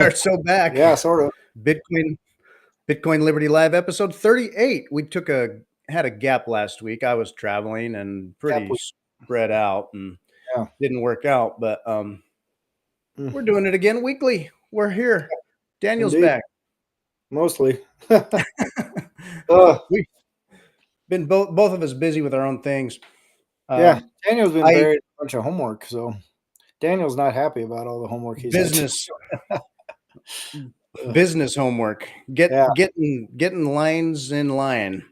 Are so back. Yeah, sort of. Bitcoin Liberty Live episode 38. We had a gap last week. I was traveling and Yep. pretty spread out and Yeah. didn't work out, but Mm, we're doing it again weekly. We're here. Daniel's indeed. back. Mostly. We've been both of us busy with our own things. Yeah. Daniel's been I buried in a bunch of homework, so Daniel's not happy about all the homework he's had to business do. business homework. Yeah. Getting lines in line.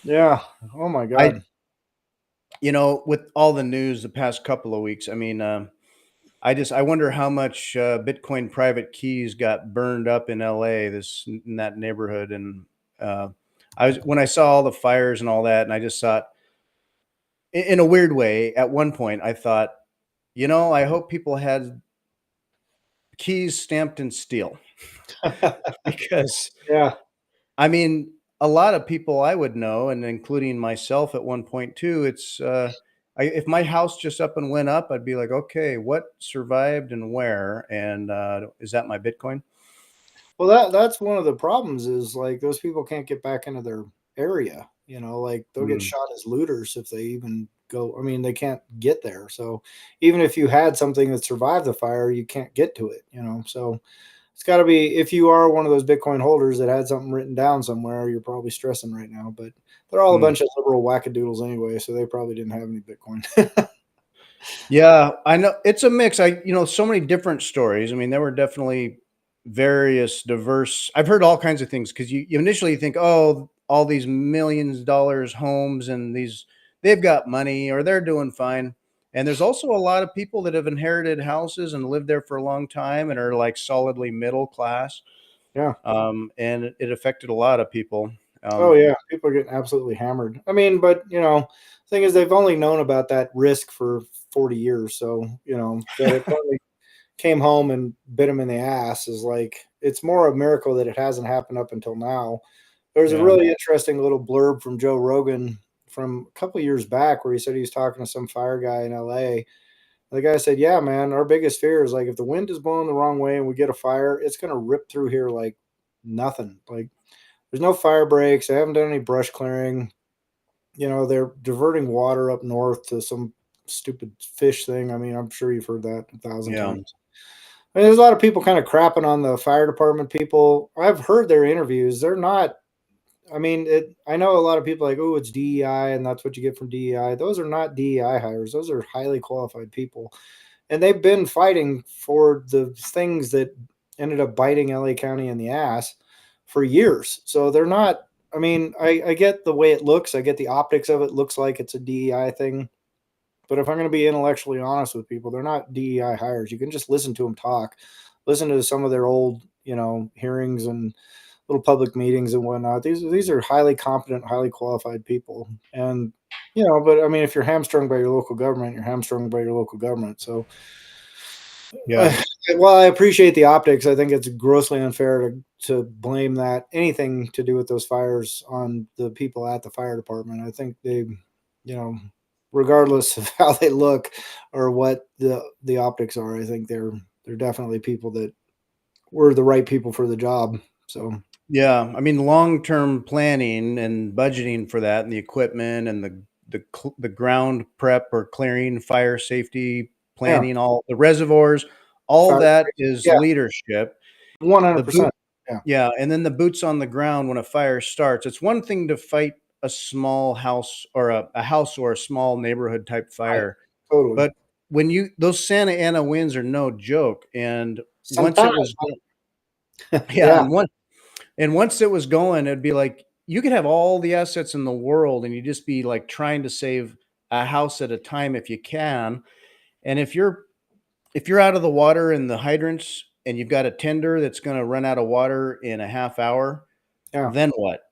Yeah. Oh my I God. with all the news the past couple of weeks, I mean, I wonder how much Bitcoin private keys got burned up in LA, in that neighborhood, and when I saw all the fires and all that, and I just thought, in a weird way, at one point I thought, I hope people had keys stamped in steel because Yeah. I mean, a lot of people I would know, and including myself at one point too, if my house just up and went up, I'd be like, okay, what survived and where? And is that my Bitcoin? Well, that's one of the problems is like those people can't get back into their area. Like they'll get Mm, shot as looters if they even go. I mean, they can't get there. So even if you had something that survived the fire, you can't get to it. So it's got to be if you are one of those Bitcoin holders that had something written down somewhere, you're probably stressing right now. But they're all a mm. bunch of liberal wackadoodles anyway, so they probably didn't have any Bitcoin. Yeah, I know it's a mix. So many different stories. I mean, there were definitely various diverse. I've heard all kinds of things because you initially think, oh, all these millions of dollars homes and they've got money or they're doing fine. And there's also a lot of people that have inherited houses and lived there for a long time and are like solidly middle class. Yeah. And it affected a lot of people. Oh Um, yeah, people are getting absolutely hammered. I mean, but thing is, they've only known about that risk for 40 years. So that it finally came home and bit them in the ass is like it's more a miracle that it hasn't happened up until now. There's a yeah, really interesting little blurb from Joe Rogan from a couple years back where he said he was talking to some fire guy in LA. The guy said, "Yeah, man, our biggest fear is like if the wind is blowing the wrong way and we get a fire, it's gonna rip through here like nothing. Like there's no fire breaks. They haven't done any brush clearing. They're diverting water up north to some stupid fish thing. I mean, I'm sure you've heard that 1,000 yeah, times. I mean, there's a lot of people kind of crapping on the fire department people. I've heard their interviews. They're not. I mean, I know a lot of people like, oh, it's DEI, and that's what you get from DEI. Those are not DEI hires. Those are highly qualified people, and they've been fighting for the things that ended up biting LA County in the ass for years. So they're not. I mean, I get the way it looks. I get the optics of it. Looks like it's a DEI thing. But if I'm going to be intellectually honest with people, they're not DEI hires. You can just listen to them talk, listen to some of their old, hearings and little public meetings and whatnot. These are highly competent, highly qualified people. And but I mean, if you're hamstrung by your local government, you're hamstrung by your local government. So, yeah. while I appreciate the optics, I think it's grossly unfair to blame that anything to do with those fires on the people at the fire department. I think they, you know, regardless of how they look or what the optics are, I think they're definitely people that were the right people for the job. So Yeah, I mean, long-term planning and budgeting for that, and the equipment, and the ground prep or clearing, fire safety yeah, planning, all the reservoirs, all fire, that is yeah, leadership. The boot, 100%. Yeah, yeah, and then the boots on the ground when a fire starts. It's one thing to fight a small house or a house or a small neighborhood type right, fire, totally. but when those Santa Ana winds are no joke, and once it Sometimes, was, yeah, yeah, and once it was going, it'd be like you could have all the assets in the world and you just be like trying to save a house at a time if you can. And if you're out of the water in the hydrants and you've got a tender that's going to run out of water in a half hour, yeah, then what?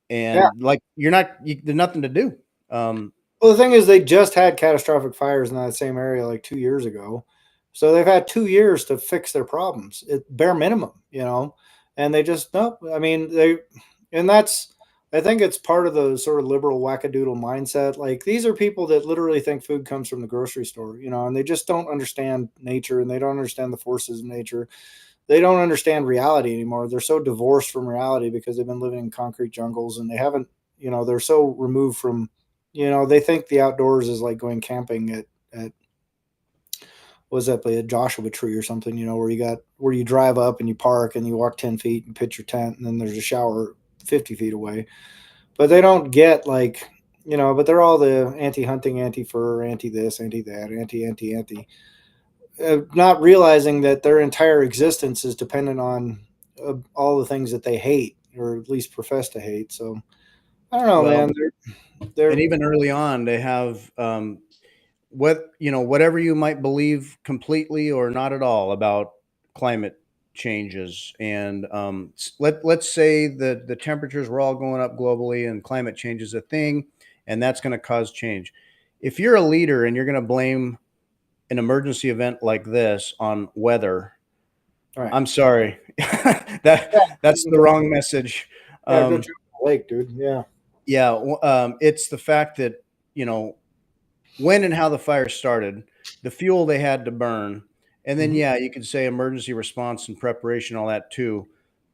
yeah. And like there's nothing to do. Um, Well, the thing is, they just had catastrophic fires in that same area like 2 years ago, so they've had 2 years to fix their problems, bare minimum. And they just nope. I mean, and that's I think it's part of the sort of liberal wackadoodle mindset. Like these are people that literally think food comes from the grocery store, and they just don't understand nature and they don't understand the forces of nature. they don't understand reality anymore. They're so divorced from reality because they've been living in concrete jungles, and they haven't, they're so removed from, they think the outdoors is like going camping at was that a Joshua Tree or something, where you drive up and you park and you walk 10 feet and pitch your tent, and then there's a shower 50 feet away. But they don't get like, but they're all the anti-hunting, anti-fur, anti-this, anti-that, anti, not realizing that their entire existence is dependent on all the things that they hate, or at least profess to hate. So I don't know, Well, man. and They're even early on, they have whatever you might believe completely or not at all about climate changes, and let's say that the temperatures were all going up globally, and climate change is a thing, and that's going to cause change. If you're a leader and you're going to blame an emergency event like this on weather, all right. I'm sorry. that Yeah, that's the wrong message. yeah, go jump Um, in the lake, dude. Yeah. yeah, it's the fact that you know when and how the fire started, the fuel they had to burn, and then Mhm. yeah, you could say emergency response and preparation, all that too.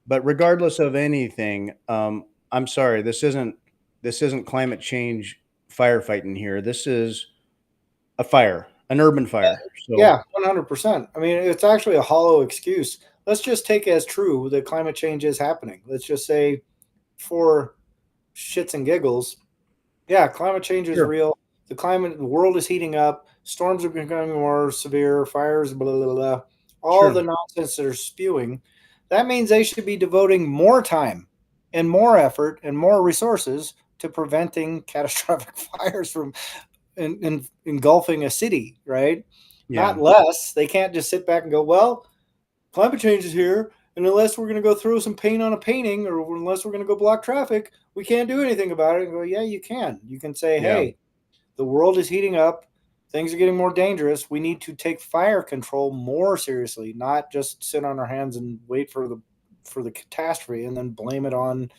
But regardless of anything, I'm sorry, this isn't climate change firefighting here. This is a fire, an urban fire. So Yeah, 100%. I mean, it's actually a hollow excuse. Let's just take as true that climate change is happening. Let's just say, for shits and giggles, yeah, climate change is sure, real. The world is heating up. Storms are becoming more severe. Fires, blah, blah, blah. All the sure, nonsense they're spewing. That means they should be devoting more time and more effort and more resources to preventing catastrophic fires from engulfing a city, right? yeah, Not less. They can't just sit back and go, well, climate change is here. And unless we're going to go throw some paint on a painting, or unless we're going to go block traffic, we can't do anything about it. And go, yeah, you can. You can say, yeah, hey, the world is heating up. Things are getting more dangerous. We need to take fire control more seriously, not just sit on our hands and wait for the catastrophe and then blame it on,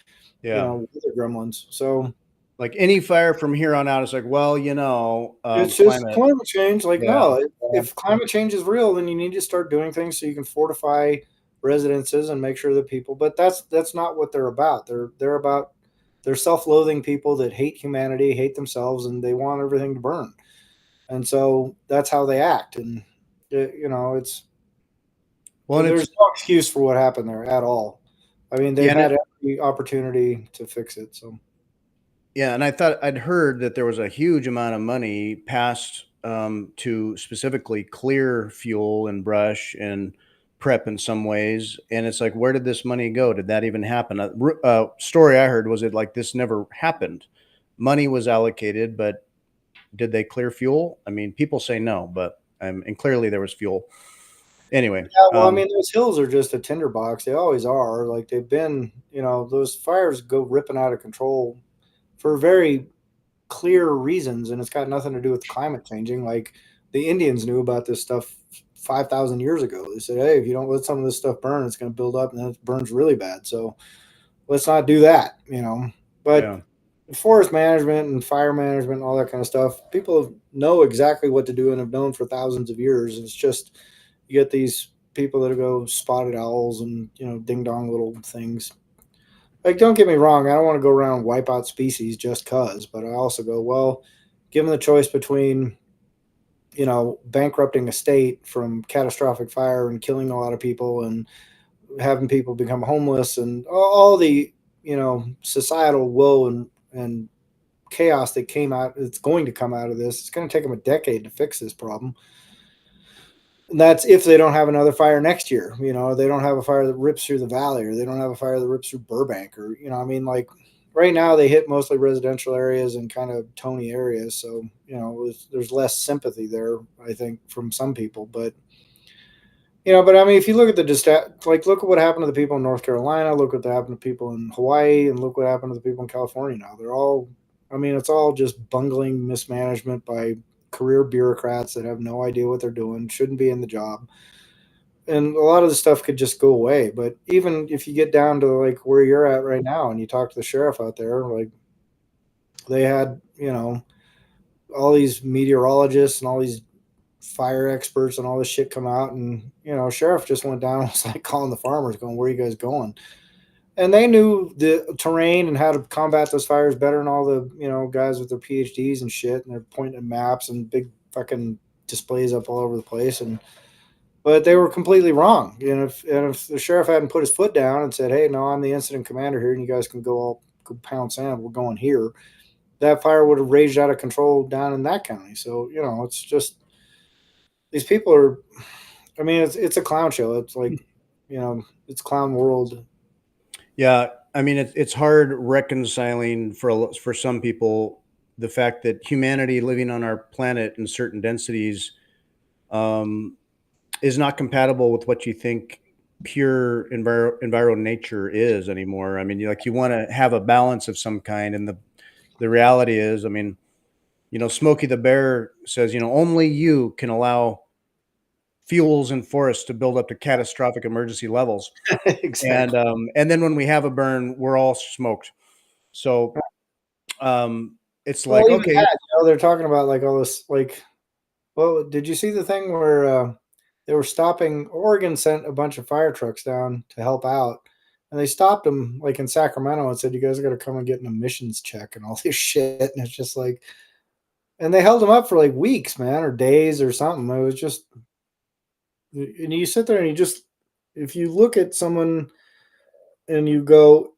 yeah. weather gremlins. So Like any fire from here on out is like, well, it's just climate. climate change. Like, Yeah, no, yeah, if climate change is real, then you need to start doing things so you can fortify residences and make sure that people. But that's not what they're about. They're self-loathing people that hate humanity, hate themselves, and they want everything to burn. And so that's how they act. And it's well, and it's there's no excuse for what happened there at all. I mean, they've yeah, had every opportunity to fix it. So yeah, and I thought I'd heard that there was a huge amount of money passed to specifically clear fuel and brush and prep in some ways, and it's like, where did this money go? Did that even happen? Story I heard was it like this never happened. Money was allocated, but did they clear fuel? I mean, people say no, but and clearly there was fuel. Anyway, yeah, well, I mean, those hills are just a tinderbox. They always are. Like they've been, those fires go ripping out of control for very clear reasons, and it's got nothing to do with climate changing. Like the Indians knew about this stuff 5,000 years ago. They said, hey, if you don't let some of this stuff burn, it's going to build up, and then it burns really bad. So let's not do that. But yeah, forest management and fire management and all that kind of stuff, people know exactly what to do and have known for thousands of years. It's just you get these people that go spotted owls and ding dong little things. Like, don't get me wrong, I don't want to go around and wipe out species just cause, but I also go, well, given the choice between bankrupting a state from catastrophic fire and killing a lot of people and having people become homeless and all the societal woe and chaos that came out, it's going to come out of this. It's going to take them a decade to fix this problem. And that's if they don't have another fire next year. They don't have a fire that rips through the valley, or they don't have a fire that rips through Burbank, or I mean, like right now they hit mostly residential areas and kind of Tony areas. So there's less sympathy there, I think, from some people. But I mean, if you look at look at what happened to the people in North Carolina, look what happened to people in Hawaii, and look what happened to the people in California now. They're all, I mean, it's all just bungling mismanagement by career bureaucrats that have no idea what they're doing, shouldn't be in the job. And a lot of the stuff could just go away. But even if you get down to like where you're at right now and you talk to the sheriff out there, like they had, all these meteorologists and all these fire experts and all this shit come out, and sheriff just went down and was like calling the farmers, going, "Where are you guys going?" And they knew the terrain and how to combat those fires better than all the guys with their PhDs and shit, and they're pointing at maps and big fucking displays up all over the place, and but they were completely wrong. And if the sheriff hadn't put his foot down and said, "Hey, no, I'm the incident commander here, and you guys can go pound sand. We're going here," that fire would have raged out of control down in that county. So it's just these people are. I mean, it's a clown show. It's like, it's clown world. Yeah, I mean, it's hard reconciling for some people the fact that humanity living on our planet in certain densities um, is not compatible with what you think pure enviro nature is anymore. I mean, you want to have a balance of some kind, and the reality is, I mean, Smokey the Bear says, only you can allow fuels in forests to build up to catastrophic emergency levels. Exactly. And then when we have a burn, we're all smoked. So it's Well, like, even okay, that, they're talking about like all this, like, well, did you see the thing where they were stopping? Oregon sent a bunch of fire trucks down to help out, and they stopped them like in Sacramento and said, "You guys got to come and get an emissions check and all this shit." And it's just like, and they held them up for like weeks, man, or days or something. It was just, and you sit there and you just, if you look at someone and you go,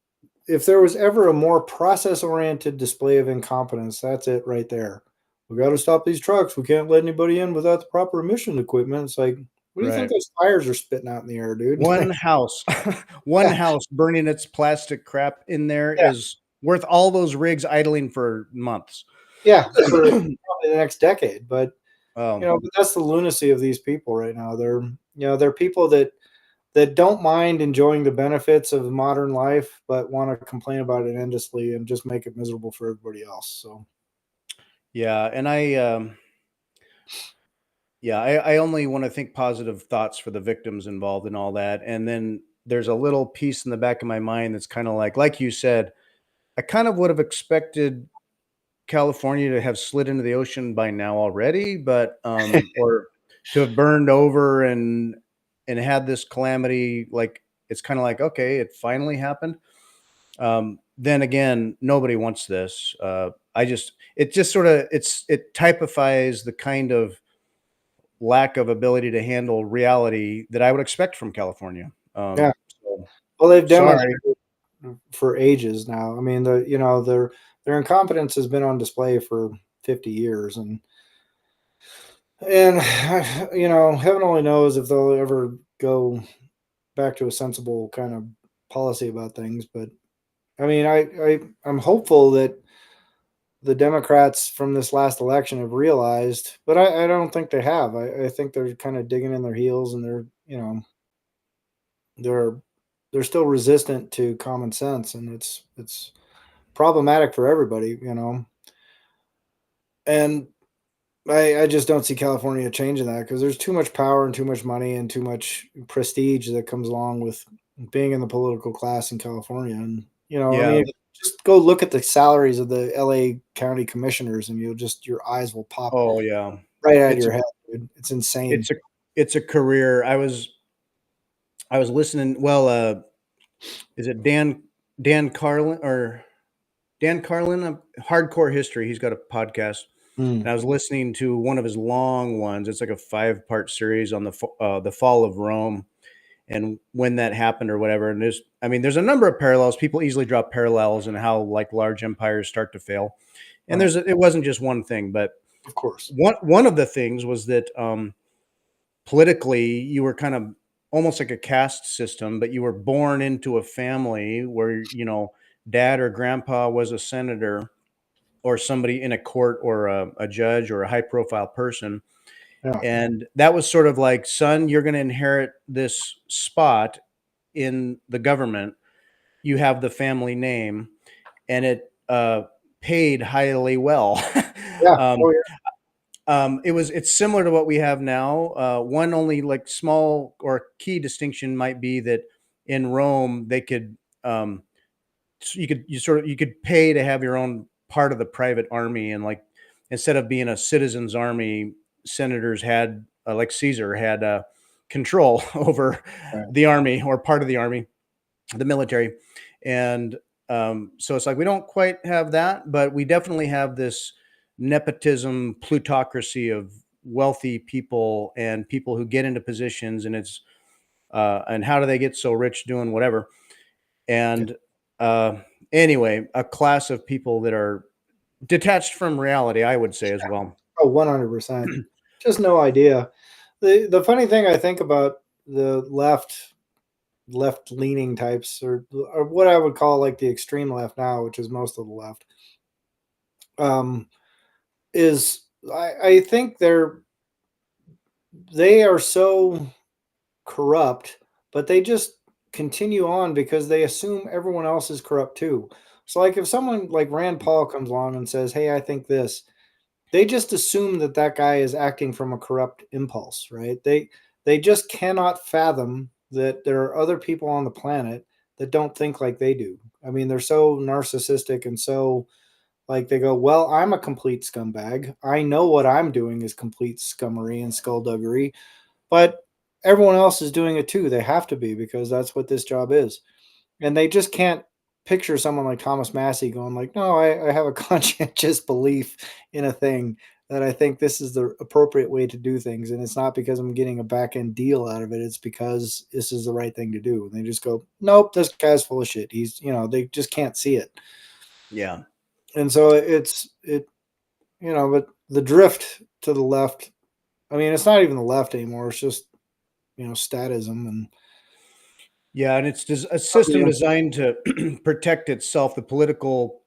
if there was ever a more process oriented display of incompetence, that's it right there. We got to stop these trucks. We can't let anybody in without the proper emission equipment. It's like, what do you think right. those fires are spitting out in the air, dude? One house, one Yeah, house burning its plastic crap in there yeah, is worth all those rigs idling for months. yeah, for probably the next decade. But um, but that's the lunacy of these people right now. They're people that don't mind enjoying the benefits of modern life, but want to complain about it endlessly and just make it miserable for everybody else. So yeah, and I only want to think positive thoughts for the victims involved and all that. And then there's a little piece in the back of my mind that's kind of like you said, I kind of would have expected California to have slid into the ocean by now already, but or to have burned over and had this calamity. Like it's kind of like, okay, it finally happened. Then again, nobody wants this. It just sort of it typifies the kind of lack of ability to handle reality that I would expect from California. yeah, So well, they've sorry. demonstrated for ages now. I mean, their incompetence has been on display for 50 years, and heaven only knows if they'll ever go back to a sensible kind of policy about things. But I mean, I'm hopeful that the Democrats from this last election have realized, but I don't think they have. I think they're kind of digging in their heels, and they're they're still resistant to common sense, and it's problematic for everybody. And I just don't see California changing that because there's too much power and too much money and too much prestige that comes along with being in the political class in California. And I Yeah. mean, just go look at the salaries of the LA County commissioners, and your eyes will pop Oh yeah. right out of It's your head, dude. It's insane. it's a it's a career. I was listening. Well, is it Dan Carlin or Dan Carlin? Hardcore History. He's got a podcast, Mm, and I was listening to one of his long ones. It's like a 5-part series on the fall of Rome and when that happened or whatever. And there's a number of parallels. People easily draw parallels in how like large empires start to fail. And right. it wasn't just one thing, but Of course. one of the things was that politically you were kind of almost like a caste system, but you were born into a family where dad or grandpa was a senator or somebody in a court or a judge or a high profile person. Yeah. And that was sort of like, son, you're going to inherit this spot in the government. You have the family name, and it paid highly well. Yeah. um, Oh yeah. it's similar to what we have now. One only like small or key distinction might be that in Rome they could you could pay to have your own part of the private army, and like instead of being a citizen's army, senators had, like Caesar, had control over Right. the army or part of the army, the military. And so it's like we don't quite have that, but we definitely have this nepotism plutocracy of wealthy people and people who get into positions, and it's and how do they get so rich doing whatever. Yeah. And uh, anyway, a class of people that are detached from reality, I would say as well. Oh, 100%. Just no idea. The funny thing I think about the left leaning types, or what I would call like the extreme left now, which is most of the left, um, is I think they are so corrupt, but they just continue on because they assume everyone else is corrupt too. So like if someone like Rand Paul comes along and says, "Hey, I think this," they just assume that that guy is acting from a corrupt impulse, right? They just cannot fathom that there are other people on the planet that don't think like they do. I mean, they're so narcissistic and so like they go, "Well, I'm a complete scumbag. I know what I'm doing is complete scummery and skullduggery, but everyone else is doing it too. They have to be because that's what this job is." And they just can't picture someone like Thomas Massey going like, "No, I have a conscientious belief in a thing that I think this is the appropriate way to do things, and it's not because I'm getting a back end deal out of it. It's because this is the right thing to do." And they just go, "Nope, this guy's full of shit. He's they just can't see it." Yeah. And so but the drift to the left. I mean, it's not even the left anymore. It's just statism and Yeah, and it's a system designed to protect itself. The political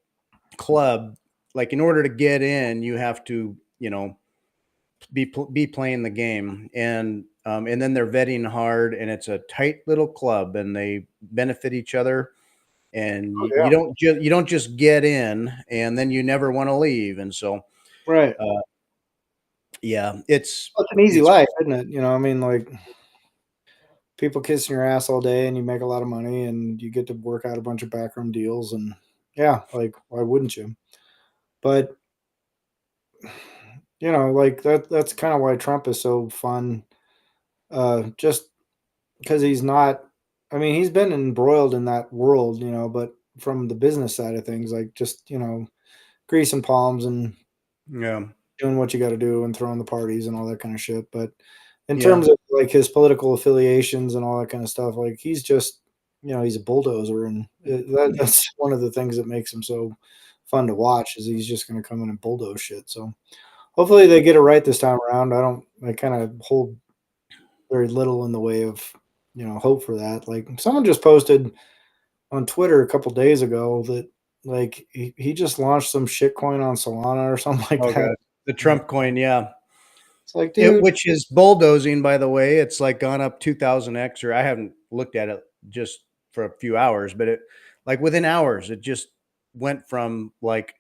club, like in order to get in, you have to, be playing the game, and then they're vetting hard, and it's a tight little club, and they benefit each other, and oh, you yeah, don't just get in, and then you never want to leave, and so right. uh, yeah, Well, it's an easy it's life, isn't it? I mean, like people kissing your ass all day and you make a lot of money and you get to work out a bunch of backroom deals and yeah, like why wouldn't you? But like that's kind of why Trump is so fun. Just because he's not I mean, he's been embroiled in that world, but from the business side of things, like just, greasing palms and yeah, doing what you got to do and throwing the parties and all that kind of shit. But in yeah, terms of like his political affiliations and all that kind of stuff, like he's just, he's a bulldozer, and that's one of the things that makes him so fun to watch is he's just going to come in and bulldoze shit. So hopefully they get it right this time around. I kind of hold very little in the way of hope for that. Like someone just posted on Twitter a couple days ago that like he just launched some shit coin on Solana or something like oh that. god, the Trump coin, yeah. It's like, dude, Which is bulldozing, by the way. It's like gone up 2000x, or I haven't looked at it just for a few hours, but it, like within hours, it just went from like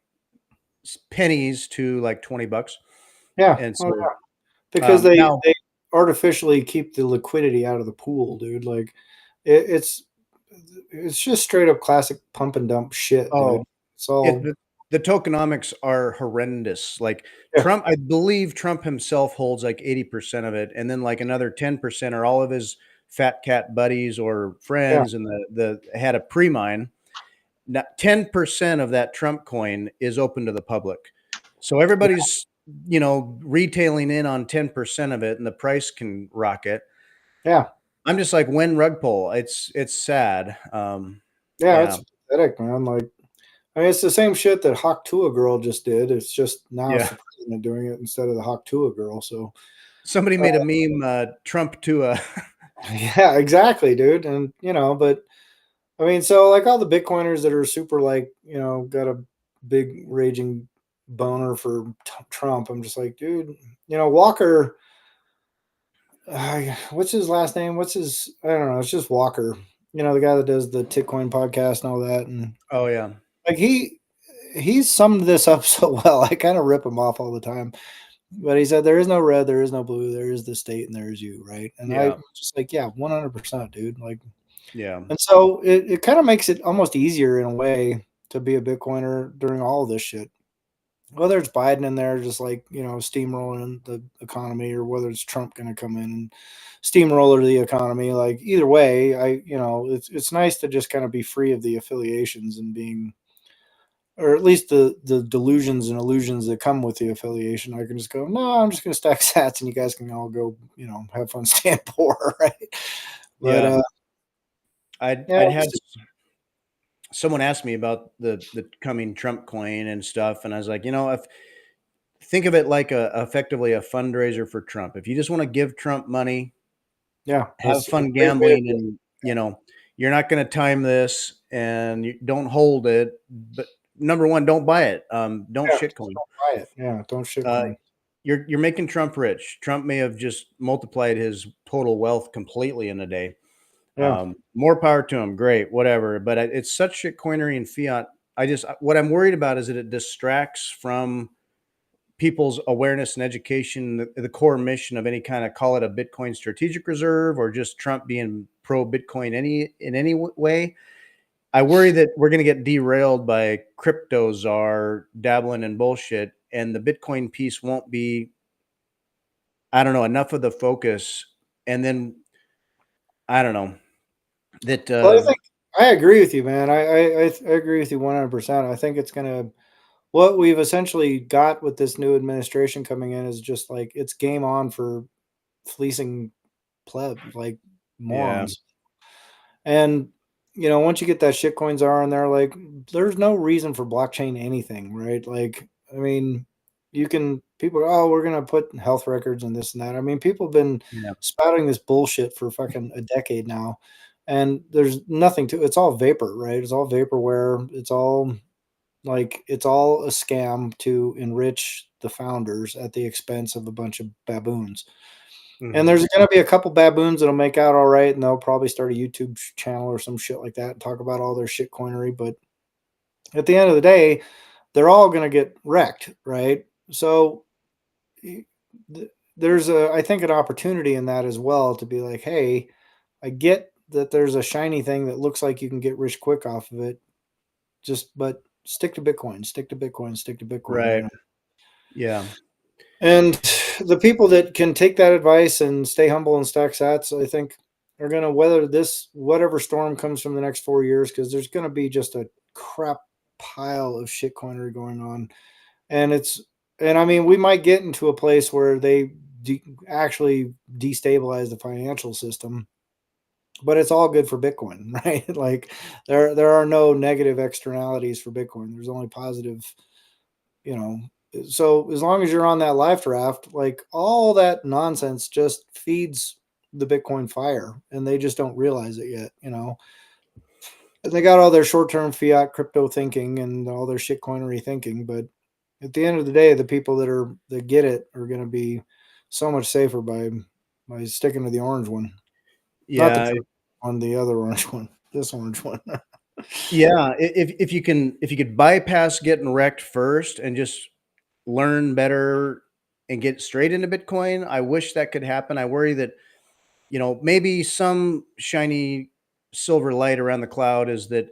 pennies to like 20 bucks. yeah. And Oh, so because now, they artificially keep the liquidity out of the pool, dude. Like it, it's it's just straight up classic pump and dump shit, dude. oh, It's it, all the tokenomics are horrendous. Like yeah, Trump, I believe Trump himself holds like 80% of it. And then like another 10% are all of his fat cat buddies or yeah, friends. And the had a pre mine. Now, 10% of that Trump coin is open to the public. So yeah, everybody's, retailing in on 10% of it, and the price can rocket. yeah, I'm just like, when rug pull? It's sad. yeah. Yeah. It's pathetic, man. Like I mean, it's the same shit that Hawk Tuah girl just did. It's just now it's Yeah. the president doing it instead of the Hawk Tuah girl. So Somebody uh, made a meme, Trump to a yeah, exactly, dude. And but I mean, so like all the Bitcoiners that are super like, got a big raging boner for Trump. I'm just like, dude, Walker. What's his last name? What's his? I don't know. It's just Walker. The guy that does the Titcoin podcast and all that, and oh, yeah. like he summed this up so well. I kind of rip him off all the time, but he said there is no red, there is no blue, there is the state, and there is you, right? And I Yeah. just like, yeah, 100%, dude. Like, Yeah. and so it kind of makes it almost easier in a way to be a Bitcoiner during all of this shit. whether it's Biden in there, just like, steamrolling the economy, or whether it's Trump going to come in and steamroller the economy. Like either way, it's nice to just kind of be free of the affiliations and being, or at least the delusions and illusions that come with the affiliation. I can just go, no, I'm just going to stack sats, and you guys can all go, have fun staying poor, right? But Yeah. I'd had just, someone ask me about the coming Trump coin and stuff, and I was like, if think of it like effectively a fundraiser for Trump. If you just want to give Trump money, yeah, have it's a fun great way to gambling, do it. and you're not going to time this, and you don't hold it. But number one, don't buy it. Don't Yeah, just shitcoin. don't buy it. Yeah, don't Uh, shitcoin. you're making Trump rich. Trump may have just multiplied his total wealth completely in a day. Yeah. More power to him. Great, whatever. But it's such shitcoinery and fiat. What I'm worried about is that it distracts from people's awareness and education, the core mission of any kind of, call it a Bitcoin strategic reserve or just Trump being pro Bitcoin in any way. I worry that we're going to get derailed by crypto czar dabbling in bullshit, and the Bitcoin piece won't be, I don't know, enough of the focus. And then I don't know that. Well, I think I agree with you, man. I agree with you 100%. I think it's gonna, what we've essentially got with this new administration coming in is just like it's game on for fleecing pleb, like Yeah. morons. And once you get that shit coins are in there, like there's no reason for blockchain anything, right? Like, I mean, you can people go, oh, we're gonna put health records and this and that. I mean, people have been Yeah. spouting this bullshit for fucking a decade now, and there's nothing to it's all vapor, right? It's all vaporware. It's all a scam to enrich the founders at the expense of a bunch of baboons. And Hmm. there's gonna be a couple baboons that'll make out all right, and they'll probably start a YouTube channel or some shit like that and talk about all their shit coinery. But at the end of the day, they're all gonna get wrecked, right? So there's I think an opportunity in that as well to be like, hey, I get that there's a shiny thing that looks like you can get rich quick off of it. But stick to Bitcoin, stick to Bitcoin, stick to Bitcoin. Right. Yeah. And the people that can take that advice and stay humble and stack sats, I think, are going to weather this whatever storm comes from the next 4 years, because there's going to be just a crap pile of shitcoinery going on, and I mean, we might get into a place where they actually destabilize the financial system, but it's all good for Bitcoin, right? Like there are no negative externalities for Bitcoin. There's only positive, you know. So as long as you're on that life raft, like all that nonsense just feeds the Bitcoin fire, and they just don't realize it yet. And they got all their short-term fiat crypto thinking and all their shitcoinery thinking, but at the end of the day, the people that get it are going to be so much safer by sticking to the orange one, not the Yeah. purple one, the other orange one, this orange one. Yeah. If you could bypass getting wrecked first and just learn better and get straight into Bitcoin, I wish that could happen. I worry that, maybe some shiny silver light around the cloud is that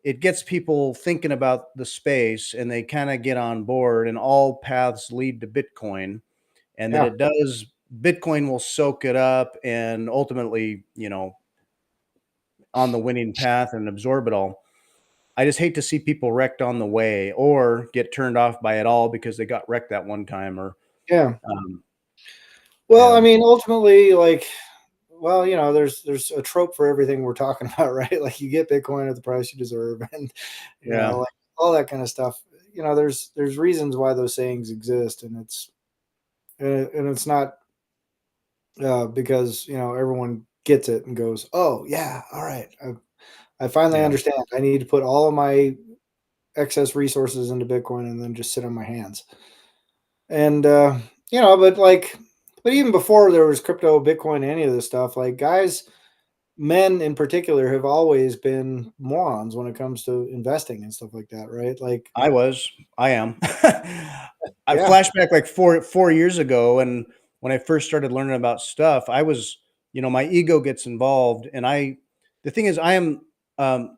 it gets people thinking about the space and they kind of get on board and all paths lead to Bitcoin, and that Yeah, it does, Bitcoin will soak it up and ultimately, on the winning path and absorb it all. I just hate to see people wrecked on the way or get turned off by it all because they got wrecked that one time or, yeah. um, Well, yeah, I mean, ultimately, like, well, there's a trope for everything we're talking about, right? Like you get Bitcoin at the price you deserve, and yeah, like all that kind of stuff. There's reasons why those sayings exist, and it's not because everyone gets it and goes, oh yeah, all right, I finally yeah, understand. I need to put all of my excess resources into Bitcoin and then just sit on my hands. And but even before there was crypto, Bitcoin, any of this stuff, like guys, men in particular have always been morons when it comes to investing and stuff like that, right? Like, I am. I yeah, flashback like four years ago, and when I first started learning about stuff, I was, my ego gets involved, and the thing is, I am, um,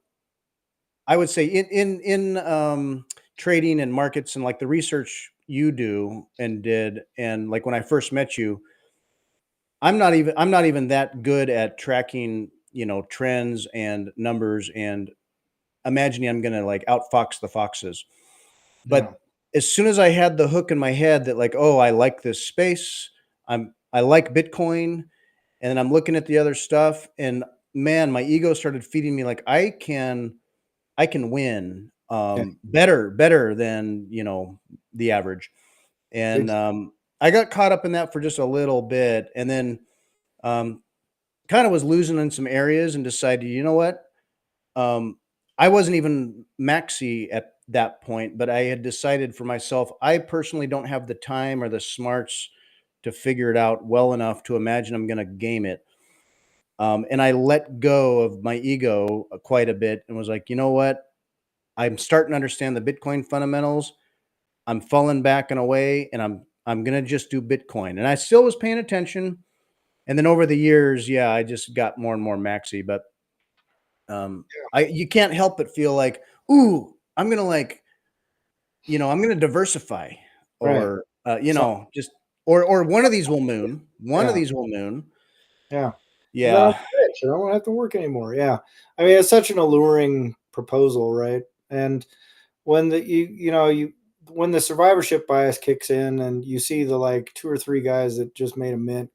I would say in trading and markets and like the research you do and did, and like when I first met you, I'm not even that good at tracking, trends and numbers and imagining I'm gonna like outfox the foxes. Yeah. But as soon as I had the hook in my head that like, oh, I like this space, I like Bitcoin, and then I'm looking at the other stuff, and man, my ego started feeding me like I can win Yeah. better than the average. And Ex- I got caught up in that for just a little bit, and then um, kind of was losing in some areas, and decided, you know what? Um, I wasn't even maxi at that point, but I had decided for myself, I personally don't have the time or the smarts to figure it out well enough to imagine I'm going to game it. And I let go of my ego quite a bit and was like, you know what? I'm starting to understand the Bitcoin fundamentals. I'm falling back in a way, and I'm gonna just do Bitcoin. And I still was paying attention. And then over the years, yeah, I just got more and more maxi. But I you can't help but feel like, ooh, I'm gonna like, I'm gonna diversify, Right. or So just or one of these will moon. One of yeah. these will moon. Yeah. And then I'm Yeah. rich. I don't have to work anymore. Yeah. I mean, it's such an alluring proposal, right? And when the you when the survivorship bias kicks in and you see the like two or three guys that just made a mint,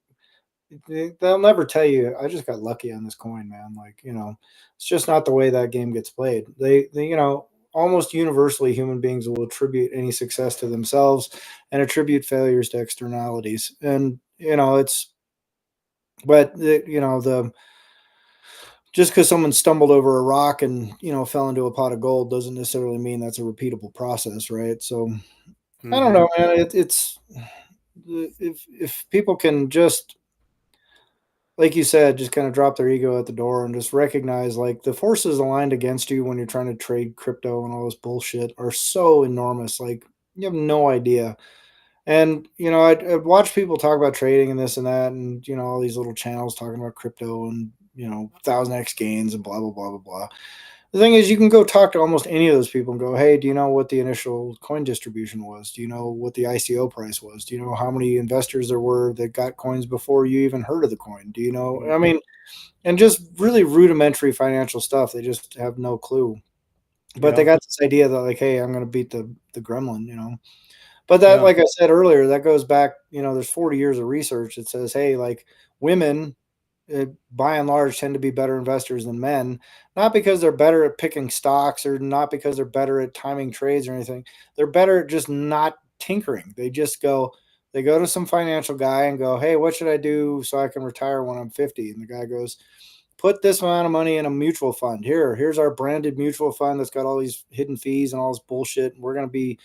they'll never tell you I just got lucky on this coin, man. Like, it's just not the way that game gets played. They almost universally human beings will attribute any success to themselves and attribute failures to externalities. And it's but the just because someone stumbled over a rock and fell into a pot of gold doesn't necessarily mean that's a repeatable process, right? So I don't Hmm. know, man. It's if people can just, like you said, just kind of drop their ego at the door and just recognize like the forces aligned against you when you're trying to trade crypto and all this bullshit are so enormous. Like you have no idea. And I'd watch people talk about trading and this and that, and all these little channels talking about crypto and 1000x gains and blah blah blah blah blah. The thing is, you can go talk to almost any of those people and go, "Hey, do you know what the initial coin distribution was? Do you know what the ICO price was? Do you know how many investors there were that got coins before you even heard of the coin? Do you know?" I mean, and just really rudimentary financial stuff. They just have no clue. But they Yeah. got this idea that like, "Hey, I'm going to beat the gremlin." But that, Yeah. like I said earlier, that goes back, there's 40 years of research that says, hey, like women, by and large, tend to be better investors than men, not because they're better at picking stocks or not because they're better at timing trades or anything. They're better at just not tinkering. They go to some financial guy and go, hey, what should I do so I can retire when I'm 50? And the guy goes, put this amount of money in a mutual fund. Here's our branded mutual fund that's got all these hidden fees and all this bullshit. We're going to be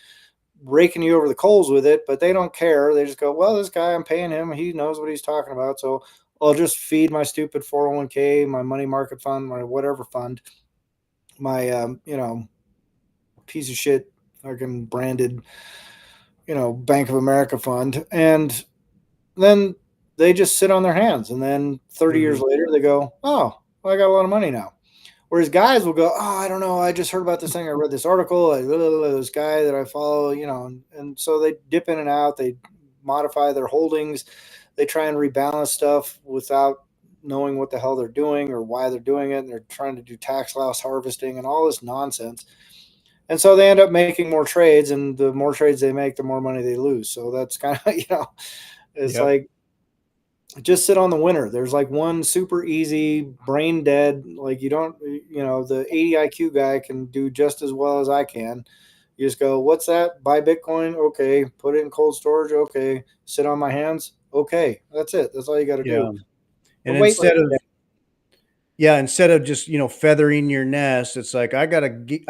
raking you over the coals with it, but they don't care. They just go, well, this guy, I'm paying him. He knows what he's talking about. So I'll just feed my stupid 401k, my money market fund, my whatever fund, my, piece of shit, fucking branded, Bank of America fund. And then they just sit on their hands. And then 30 years Hmm. later, they go, oh, well, I got a lot of money now. Whereas guys will go, oh, I don't know, I just heard about this thing, I read this article, this guy that I follow, and so they dip in and out, they modify their holdings, they try and rebalance stuff without knowing what the hell they're doing or why they're doing it, and they're trying to do tax loss harvesting and all this nonsense. And so they end up making more trades, and the more trades they make, the more money they lose. So that's kind of, it's Yep. like just sit on the winner. There's like one super easy brain dead, like you don't, the 80 IQ guy can do just as well as I can. You just go, what's that? Buy Bitcoin. Okay. Put it in cold storage. Okay. Sit on my hands. Okay. That's it. That's all you got to Yeah. do. The And weightless. instead of just feathering your nest, it's like I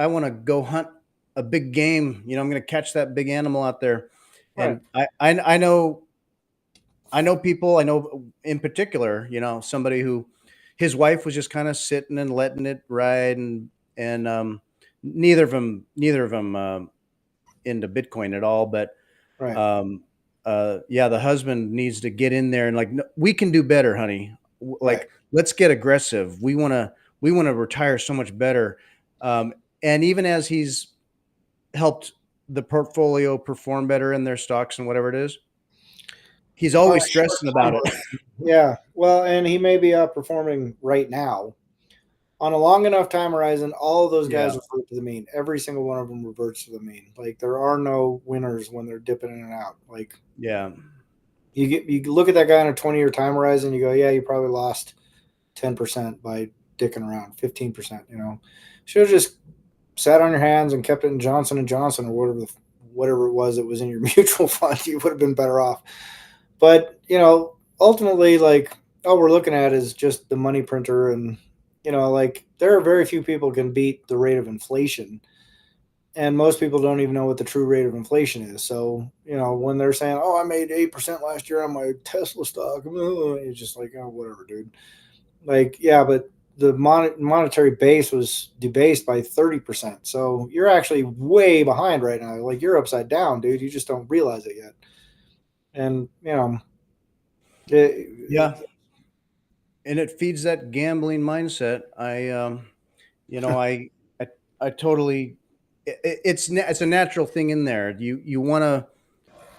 want to go hunt a big game. I'm going to catch that big animal out there. Right. And I know people. I know in particular, somebody who his wife was just kind of sitting and letting it ride, and neither of them into Bitcoin at all. But Right. um, yeah, the husband needs to get in there and like, "No, we can do better, honey. Right. Like, let's get aggressive. We want to retire so much better." And even as he's helped the portfolio perform better in their stocks and whatever it is. He's On always a short stressing about time. it. Yeah. Well, and he may be outperforming right now. On a long enough time horizon, all of those guys Yeah. revert to the mean. Every single one of them reverts to the mean. Like there are no winners when they're dipping in and out. Like Yeah. you look at that guy on a 20-year time horizon, you go, yeah, you probably lost 10% by dicking around, 15%. Should have just sat on your hands and kept it in Johnson and Johnson or whatever it was that was in your mutual fund. You would have been better off. But ultimately, like all we're looking at is just the money printer, and like there are very few people can beat the rate of inflation, and most people don't even know what the true rate of inflation is. So when they're saying, "Oh, I made 8% last year on my Tesla stock," it's just like, oh, whatever, dude. Like, yeah, but the monetary base was debased by 30%. So you're actually way behind right now. Like you're upside down, dude. You just don't realize it yet. And Yeah. it, And it feeds that gambling mindset. You know, I, I totally, it's a natural thing in there. You want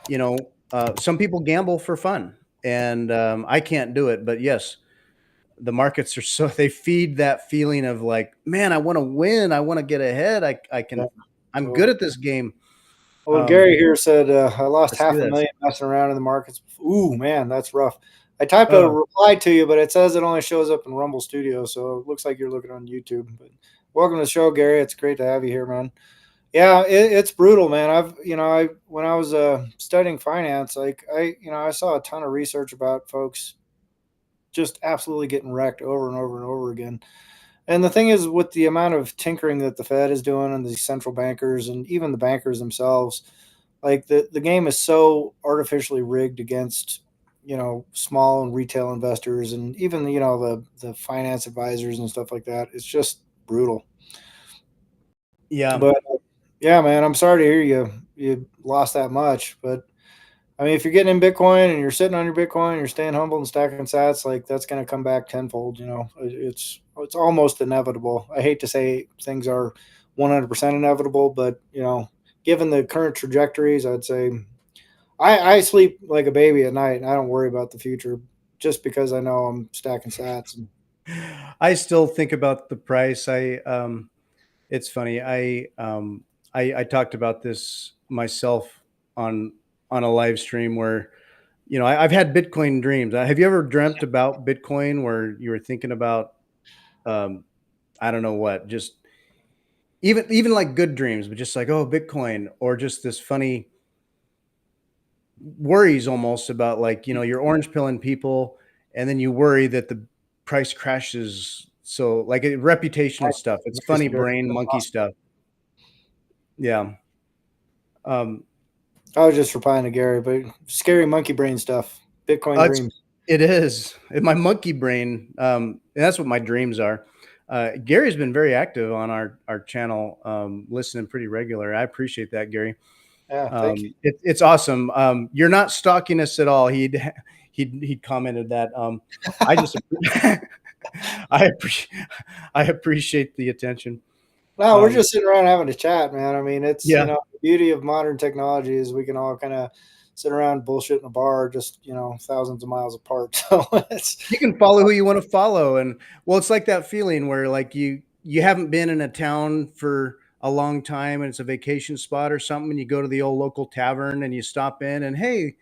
to, some people gamble for fun, and I can't do it. But yes, the markets are so they feed that feeling of like, man, I want to win. I want to get ahead. I yeah, can. I'm good totally. at this game. Well, Gary here said I I lost see half a this. million messing around in the markets. Ooh, man, that's rough. I typed a Oh, reply to you, but it says it only shows up in Rumble Studio, so it looks like you're looking on YouTube. But welcome to the show, Gary. It's great to have you here, man. Yeah, it's brutal, man. I when I was studying finance, like I saw a ton of research about folks just absolutely getting wrecked over and over and over again. And the thing is, with the amount of tinkering that the Fed is doing and the central bankers and even the bankers themselves, like the game is so artificially rigged against small and retail investors and even the finance advisors and stuff like that. It's just brutal. yeah. But yeah, man, I'm sorry to hear you lost that much. But I mean, if you're getting in Bitcoin and you're sitting on your Bitcoin, you're staying humble and stacking sats, like that's going to come back tenfold. It's almost inevitable. I hate to say things are 100% inevitable, but given the current trajectories, I'd say I sleep like a baby at night and I don't worry about the future just because I know I'm stacking sats. And I still think about the price. It's funny. I talked about this myself on on a live stream where I've had Bitcoin dreams. Have you ever dreamt about Bitcoin where you were thinking about um, I don't know what, just even like good dreams, but just like, oh, Bitcoin, or just this funny worries almost about like, you're orange pilling people and then you worry that the price crashes. So like reputational stuff. It's funny brain monkey stuff. Yeah. Um, I was just replying to Gary, but scary monkey brain stuff, Bitcoin it's dreams. it is in my monkey brain. And that's what my dreams are. Gary's been very active on our channel, listening pretty regular. I appreciate that, Gary. Yeah, thank you. It's awesome. You're not stalking us at all. He'd commented that. I just I appreciate I appreciate the attention. No, we're Um, just sitting around having a chat, man. I mean, it's yeah, the beauty of modern technology is we can all kind of sit around bullshit in a bar, just thousands of miles apart. So it's you can follow who you want to follow, and well, it's like that feeling where like you haven't been in a town for a long time, and it's a vacation spot or something, and you go to the old local tavern and you stop in, and hey,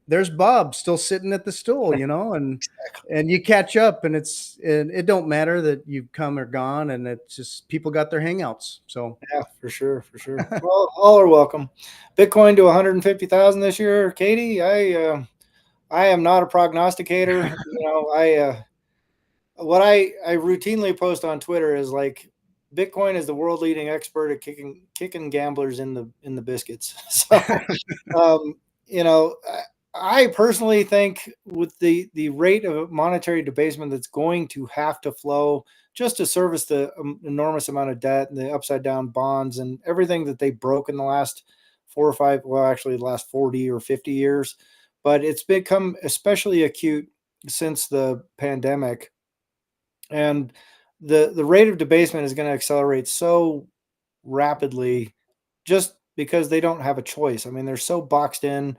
there's Bob still sitting at the stool, and you catch up, and it don't matter that you've come or gone, and it's just people got their hangouts. So yeah, for sure, for sure. Well, all are welcome. Bitcoin to 150,000 this year, Katie. I am not a prognosticator. What I routinely post on Twitter is like Bitcoin is the world leading expert at kicking gamblers in the biscuits. So um, I personally think with the rate of monetary debasement that's going to have to flow just to service the enormous amount of debt and the upside down bonds and everything that they broke in the last 4 or 5, well, actually the last 40 or 50 years, but it's become especially acute since the pandemic, and the rate of debasement is going to accelerate so rapidly just because they don't have a choice. I mean, they're so boxed in.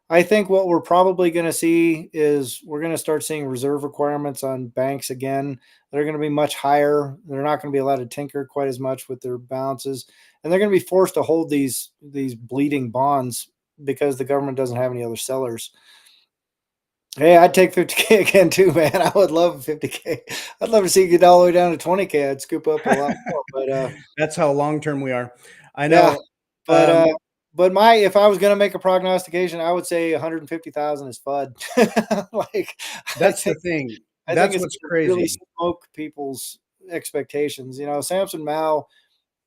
I think what we're probably going to see is we're going to start seeing reserve requirements on banks again. They're going to be much higher. They're not going to be allowed to tinker quite as much with their balances, and they're going to be forced to hold these bleeding bonds because the government doesn't have any other sellers. Hey, I'd take 50K again too, man. I would love 50K. I'd love to see you get all the way down to 20K. I'd scoop up a lot more. But That's how long term we are. I yeah, know. but but my if I was gonna make a prognostication, I would say 150,000 is FUD. Like I That's the think thing. I think That's it's what's gonna really crazy. smoke people's expectations. You know, Samson Mao,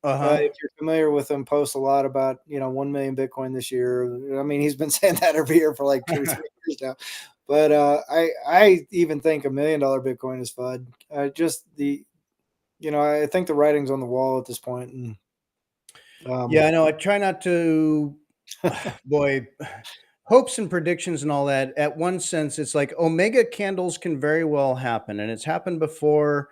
Uh-huh. if you're familiar with him, posts a lot about 1 million Bitcoin this year. I mean, he's been saying that every year for like 2 or 3 years now. But I even think $1 million Bitcoin is FUD. Just I think the writing's on the wall at this point, and Yeah, um, I know. I try not to boy, hopes and predictions and all that. At one sense, it's like omega candles can very well happen, and it's happened before.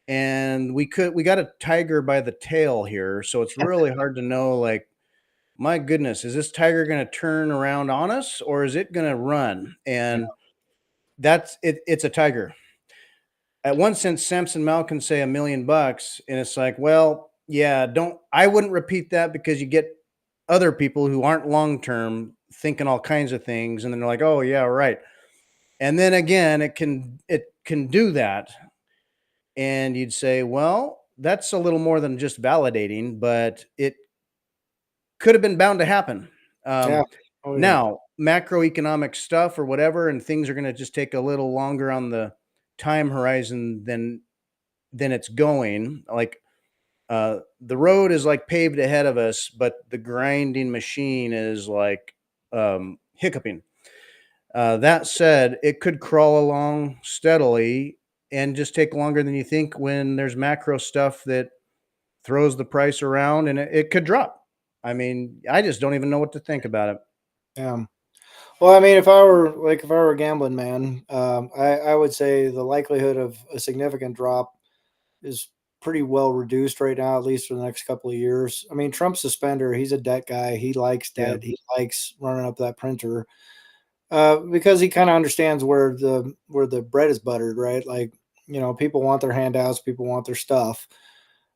And we got a tiger by the tail here, so it's really hard to know. Like, my goodness, is this tiger going to turn around on us, or is it going to run? And that's it. It's a tiger. At one sense, Samson Mao can say $1 million, and it's like, well, yeah, don't. I wouldn't repeat that because you get other people who aren't long term thinking all kinds of things, and then they're like, oh yeah, right. And then again, it can do that, and you'd say, well, that's a little more than just validating, but it could have been bound to happen. yeah, Um, oh yeah, Now, macroeconomic stuff or whatever, and things are going to just take a little longer on the time horizon than it's going. Like, the road is like paved ahead of us, but the grinding machine is like hiccuping. That said, it could crawl along steadily and just take longer than you think when there's macro stuff that throws the price around, and it could drop. I mean, I just don't even know what to think about it. yeah. Well, I mean, if I were a gambling man, I would say the likelihood of a significant drop is pretty well reduced right now, at least for the next couple of years. I mean, Trump's a spender. He's a debt guy. He likes Yeah. debt. He likes running up that printer because he kind of understands where the bread is buttered, right? Like, people want their handouts, people want their stuff.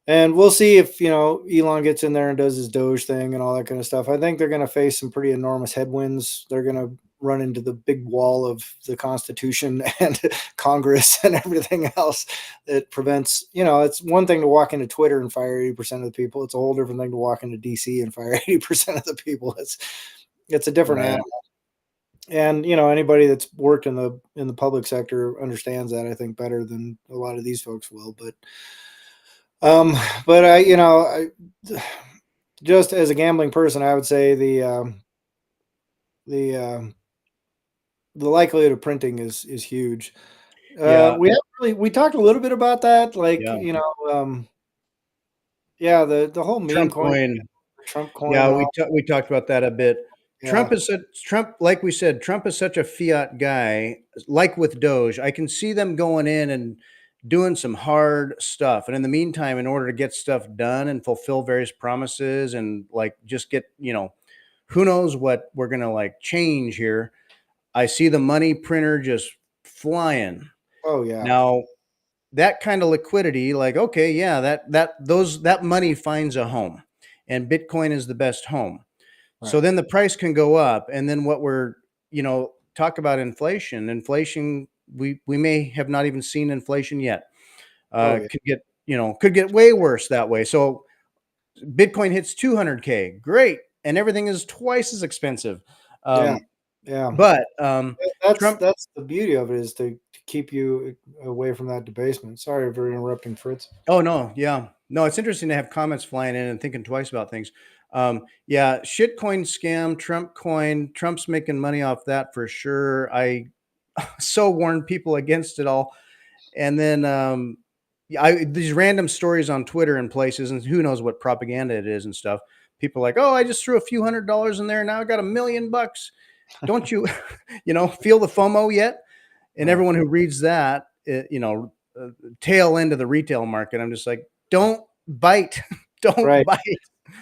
And we'll see if, Elon gets in there and does his Doge thing and all that kind of stuff. I think they're going to face some pretty enormous headwinds. They're going to run into the big wall of the Constitution and Congress and everything else that prevents, it's one thing to walk into Twitter and fire 80% of the people. It's a whole different thing to walk into DC and fire 80% of the people. It's a different Right. animal. And, anybody that's worked in the public sector understands that, I think, better than a lot of these folks will. Um, but just as a gambling person, I would say the the likelihood of printing is huge. Yeah. We talked a little bit about that, like Yeah. yeah, the whole meme Trump coin, coin. Trump coin, Yeah, and all. we talked about that a bit. Yeah, Trump, like we said, Trump is such a fiat guy. Like with Doge, I can see them going in and doing some hard stuff, and in the meantime, in order to get stuff done and fulfill various promises, and like just get who knows what we're gonna like change here. I see the money printer just flying oh yeah, now. That kind of liquidity, like, okay, yeah, that money finds a home, and Bitcoin is the best home. So right. then the price can go up, and then what we're talk about inflation, we may have not even seen inflation yet. Oh yeah, Could get way worse that way. So Bitcoin hits 200K, great, and everything is twice as expensive. yeah, um, yeah. but That's Trump. that's the beauty of it, is to keep you away from that debasement. Sorry for interrupting, Fritz. Oh, no, yeah. No, it's interesting to have comments flying in and thinking twice about things. Yeah, shitcoin scam, Trump coin. Trump's making money off that for sure. I so warned people against it all. And then yeah, these random stories on Twitter and places, and who knows what propaganda it is and stuff. People are like, oh, I just threw a few $100s in there. Now I got $1 million. Don't you, feel the FOMO yet? And Right. everyone who reads that, tail end of the retail market, I'm just like, don't bite, don't Right. bite.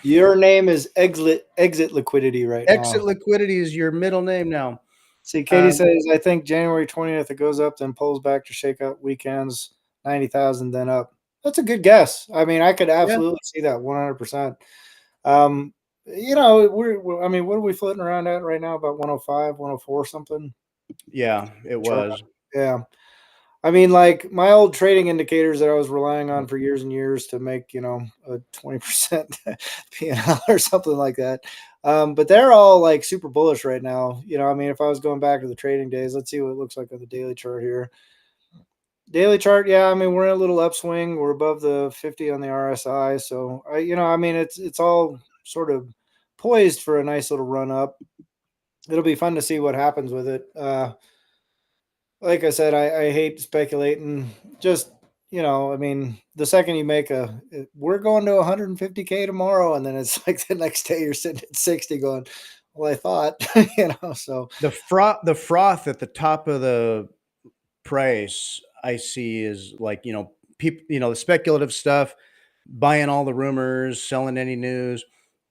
Your name is exit liquidity right Exit now. liquidity is your middle name now. See, Katie Um, says, I think January 20th it goes up, then pulls back to shake out weekends, 90,000, then up. That's a good guess. I mean, I could yeah, absolutely see that 100%. I mean, what are we floating around at right now? About 105, 104 something? yeah, it Chart. was. Yeah. I mean, like my old trading indicators that I was relying on for years and years to make, a 20% P&L or something like that. But they're all like super bullish right now. I mean, if I was going back to the trading days, let's see what it looks like on the daily chart here. Daily chart, yeah, I mean, we're in a little upswing. We're above the 50 on the RSI. So, I mean, it's all sort of poised for a nice little run up. It'll be fun to see what happens with it. Like I said, I hate speculating. Just I mean, the second you make we're going to 150K tomorrow, and then it's like the next day you're sitting at 60, going, "Well, I thought," So The froth at the top of the price I see is like, people, the speculative stuff, buying all the rumors, selling any news.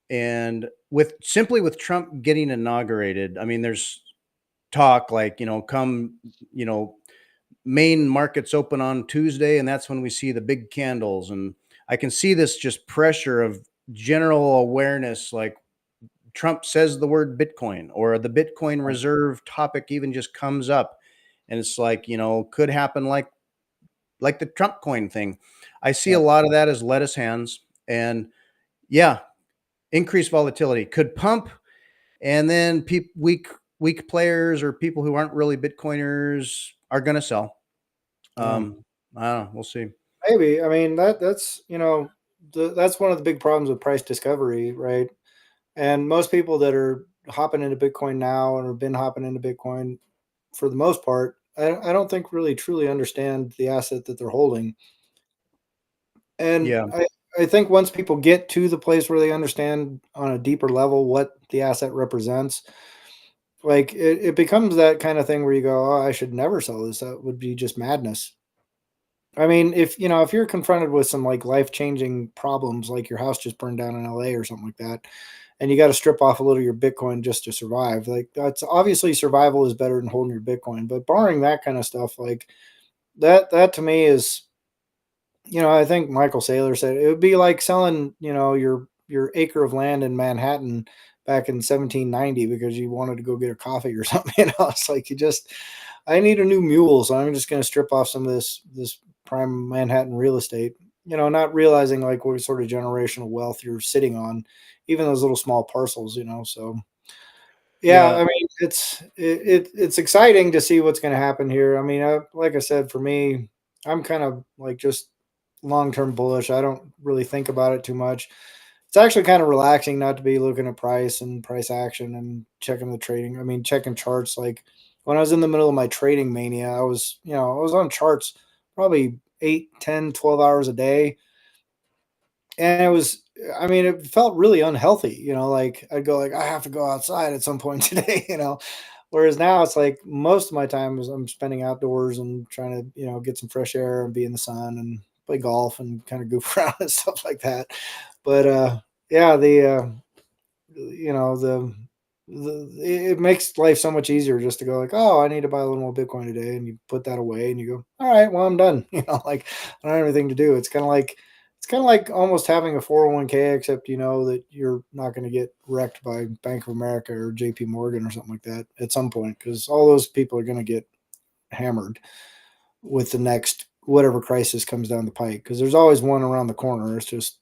And with Trump getting inaugurated, I mean, there's talk like, come, you know, main markets open on Tuesday, and that's when we see the big candles. And I can see this just pressure of general awareness, like Trump says the word Bitcoin or the Bitcoin reserve topic even just comes up. And it's like, could happen like the Trump coin thing. I see yeah, a lot of that as lettuce hands. And yeah, increased volatility could pump, and then weak players or people who aren't really Bitcoiners are going to sell. yeah, I don't know. We'll see. maybe. I mean, that's that's one of the big problems with price discovery, right? And most people that are hopping into Bitcoin now and have been hopping into Bitcoin for the most part, I don't think really truly understand the asset that they're holding. And Yeah, I think once people get to the place where they understand on a deeper level what the asset represents, like it becomes that kind of thing where you go, oh, I should never sell this. That would be just madness. I mean, if you're confronted with some like life changing problems, like your house just burned down in LA or something like that, and you got to strip off a little of your Bitcoin just to survive, like that's obviously survival is better than holding your Bitcoin. But barring that kind of stuff, like that to me is I think Michael Saylor said it would be like selling, your acre of land in Manhattan back in 1790 because you wanted to go get a coffee or something. It's like I need a new mule, so I'm just going to strip off some of this prime Manhattan real estate. Not realizing like what sort of generational wealth you're sitting on, even those little small parcels. So yeah, yeah, I mean, it's exciting to see what's going to happen here. I mean, like I said, for me, I'm kind of like just long term bullish. I don't really think about it too much. It's actually kind of relaxing not to be looking at price and price action and checking the trading. I mean, checking charts. Like when I was in the middle of my trading mania, I was on charts probably 8, 10, 12 hours a day, and I mean, it felt really unhealthy. Like I'd go like, I have to go outside at some point today. Whereas now it's like most of my time is I'm spending outdoors and trying to get some fresh air and be in the sun and play golf and kind of goof around and stuff like that. But yeah, it makes life so much easier just to go like, oh, I need to buy a little more Bitcoin today, and you put that away and you go, all right, well, I'm done. Like I don't have anything to do. It's kind of like almost having a 401k, except you know that you're not going to get wrecked by Bank of America or JP Morgan or something like that at some point, because all those people are going to get hammered with the next whatever crisis comes down the pike, because there's always one around the corner. It's just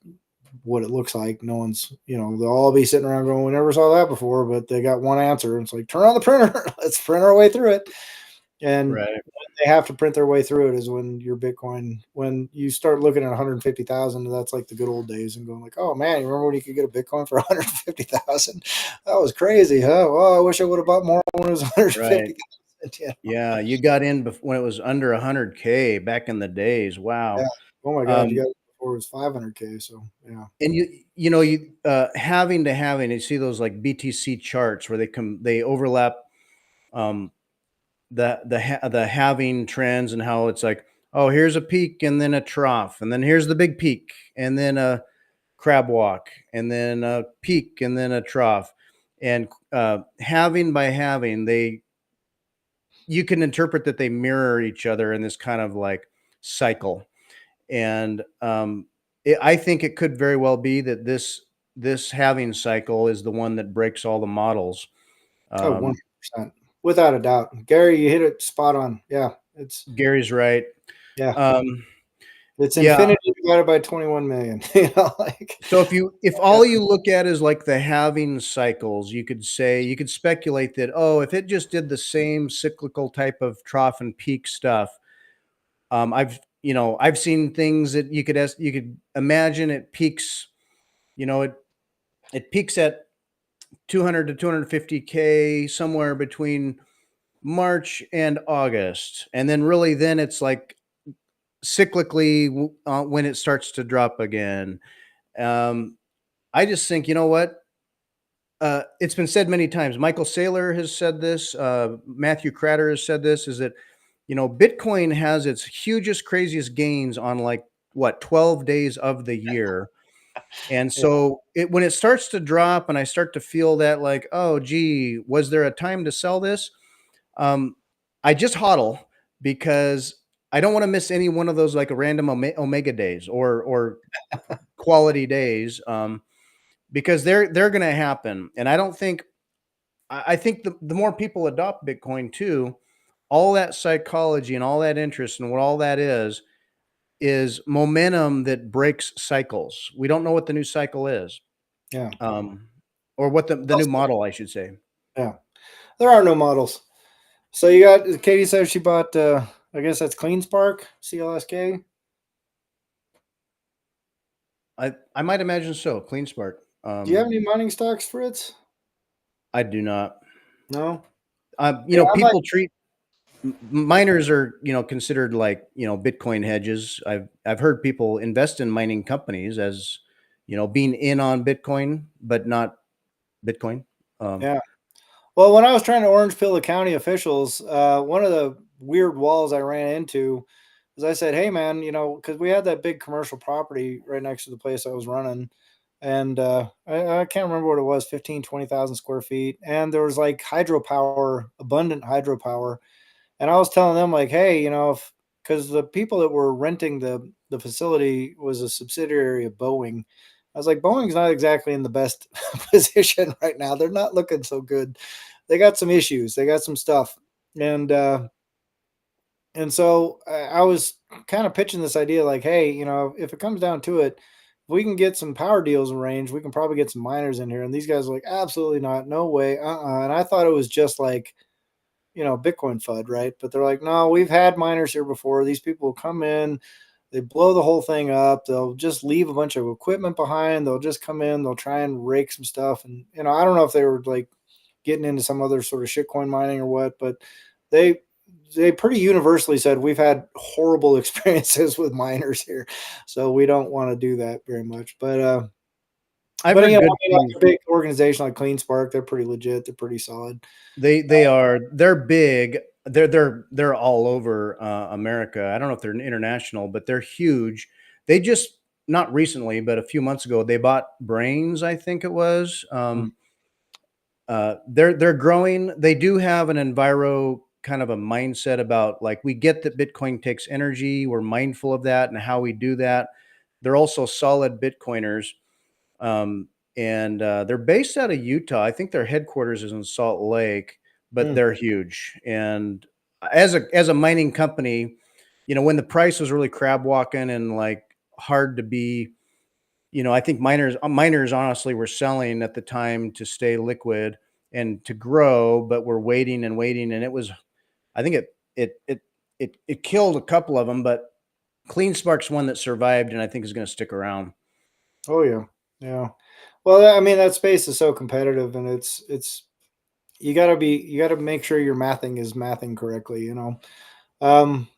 what it looks like. No one's, they'll all be sitting around going, we never saw that before, but they got one answer. And it's like, turn on the printer. Let's print our way through it. And right, they have to print their way through it is when your Bitcoin, when you start looking at 150,000, that's like the good old days and going like, oh man, you remember when you could get a Bitcoin for 150,000? That was crazy, huh? Well, I wish I would have bought more when it was right. 150,000. Yeah, you got in when it was under 100K back in the days. Yeah. Wow. Oh my God, you Um, got it before it was 500K. So yeah. and having you see those like BTC charts where they overlap, um, the halving trends, and how it's like, oh, here's a peak and then a trough, and then here's the big peak and then a crab walk, and then a peak, and then a trough, and halving by halving, they you can interpret that they mirror each other in this kind of like cycle. And I think it could very well be that this halving cycle is the one that breaks all the models. Oh, Um, 100%. Without a doubt. Gary, you hit it spot on. Yeah. Gary's right. Yeah. Um, It's yeah. infinity divided by 21 million. Like, So if all you look at is like the halving cycles, you could speculate that, oh, if it just did the same cyclical type of trough and peak stuff, I've seen things that you could imagine it peaks, it peaks at 200 to 250K somewhere between March and August, and then really then it's like cyclically when it starts to drop again. Um, I just think, you know what? It's been said many times. Michael Saylor has said this. Matthew Crater has said this. Is that Bitcoin has its hugest, craziest gains on like what 12 days of the year, and yeah, so when it starts to drop, and I start to feel that like, oh, gee, was there a time to sell this? Um, I just hodl because I don't want to miss any one of those like a random omega days or quality days. Because they're going to happen. And I don't think I think the more people adopt Bitcoin too, all that psychology and all that interest and what all that is momentum that breaks cycles. We don't know what the new cycle is, yeah. um, or what the Well new said. model, I should say. Yeah. There are no models. So you got Katie says she bought I guess that's Clean Spark, CLSK. I might imagine so. Clean Spark. Do you have any mining stocks, Fritz? I do not. No. Yeah, I might. People treat miners are considered like Bitcoin hedges. I've heard people invest in mining companies as being in on Bitcoin but not Bitcoin. um Yeah. Well, when I was trying to orange pill the county officials, one of the weird walls I ran into is I said, "Hey, man, because we had that big commercial property right next to the place I was running, and I can't remember what it was, 15, 20,000 square feet, and there was like hydropower, abundant hydropower, and I was telling them like, hey, if because the people that were renting the facility was a subsidiary of Boeing. I was like, Boeing's not exactly in the best position right now. They're not looking so good. They got some issues. They got some stuff, and so I was kind of pitching this idea like, hey, if it comes down to it, if we can get some power deals arranged, we can probably get some miners in here. And these guys are like, absolutely not, no way, And I thought it was just like Bitcoin FUD, right? But they're like, no, we've had miners here before. These people come in, they blow the whole thing up. They'll just leave a bunch of equipment behind. They'll just come in, they'll try and rake some stuff. And, I don't know if they were like getting into some other sort of shitcoin mining or what, but they, they pretty universally said we've had horrible experiences with miners here, so we don't want to do that very much. I've But heard I good mean, things. like a big organization like Clean Spark, they're pretty legit. They're pretty solid. They're big. They're all over America. I don't know if they're international, but they're huge. They just, not recently, but a few months ago, they bought Brains, I think it was. Mm. They're growing. They do have an enviro kind of a mindset about like, we get that Bitcoin takes energy. We're mindful of that and how we do that. They're also solid Bitcoiners. Um, and they're based out of Utah. I think their headquarters is in Salt Lake, but Mm. they're huge. And as a mining company, when the price was really crab walking and like hard to be, I think miners honestly were selling at the time to stay liquid and to grow, but we're waiting and waiting, and it was, I think it killed a couple of them, but Clean Spark's one that survived, and I think is going to stick around. Oh yeah, yeah. Well, I mean, that space is so competitive, and it's you got to make sure your mathing is mathing correctly. Um,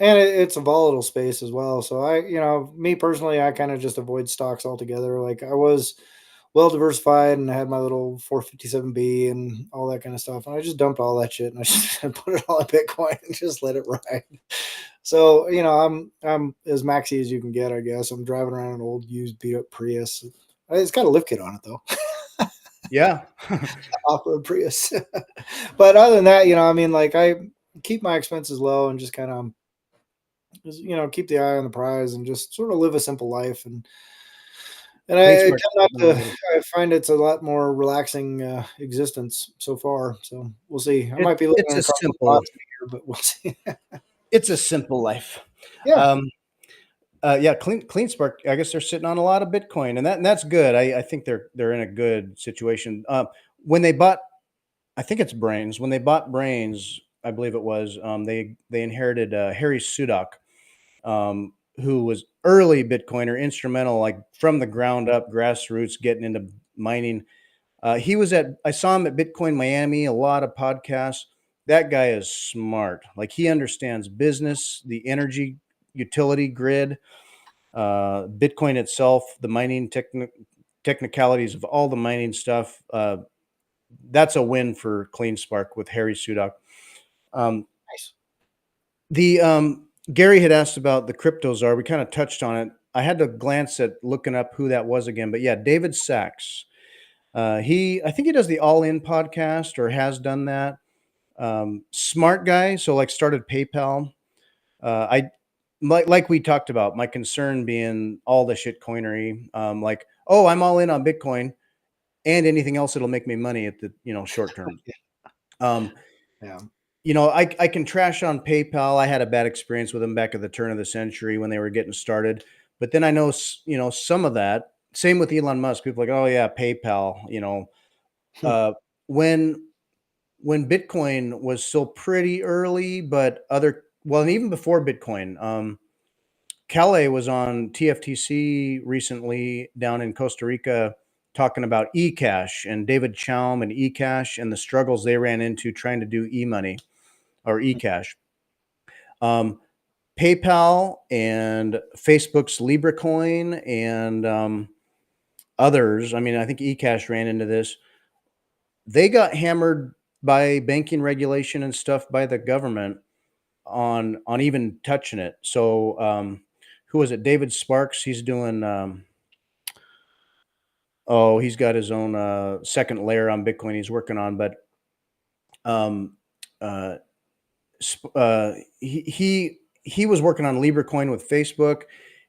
and it's a volatile space as well. So me personally, I kind of just avoid stocks altogether. Like I was well diversified, and I had my little 457B and all that kind of stuff. And I just dumped all that shit and I just put it all in Bitcoin and just let it ride. So, I'm as maxi as you can get, I guess. I'm driving around an old used beat up Prius. It's got a lift kit on it though. Yeah. Off-road Prius. But other than that, I mean, like, I keep my expenses low and just kind of, keep the eye on the prize and just sort of live a simple life. And I tend CleanSpark's not sitting on a to. little. I find it's a lot more relaxing existence so far. So we'll see. I might It's be living it's in a a couple of simple spots here, but we'll see. it's a simple life. Yeah. Um, yeah, CleanSpark. I guess they're sitting on a lot of Bitcoin, and that's good. I think they're in a good situation. When they bought, I think it's Brains. When they bought Brains, I believe it was. They inherited Harry Sudak, who was early Bitcoiner, instrumental, like from the ground up, grassroots, getting into mining. I saw him at Bitcoin Miami, a lot of podcasts. That guy is smart. Like he understands business, the energy utility grid, Bitcoin itself, the mining technicalities of all the mining stuff. That's a win for CleanSpark with Harry Sudak. Um, Nice. the Gary had asked about the crypto czar. We kind of touched on it. I had to glance at looking up who that was again, but yeah, David Sachs. I think he does the All In podcast or has done that. Smart guy. So like started PayPal. I like we talked about my concern being all the shit coinery. Like, oh, I'm all in on Bitcoin and anything else that'll make me money at the short term. Um, Yeah. I can trash on PayPal. I had a bad experience with them back at the turn of the century when they were getting started. But then I know, some of that. Same with Elon Musk. People are like, oh yeah, PayPal. Hmm. Uh, when Bitcoin was still pretty early, but and even before Bitcoin, Calais was on TFTC recently down in Costa Rica talking about eCash and David Chaum and eCash and the struggles they ran into trying to do e-money or eCash. Um, PayPal and Facebook's LibreCoin and others. I mean, I think eCash ran into this. They got hammered by banking regulation and stuff by the government on even touching it. So who was it? David Sparks. He's doing he's got his own second layer on Bitcoin he's working on, but um uh, he was working on LibreCoin with Facebook,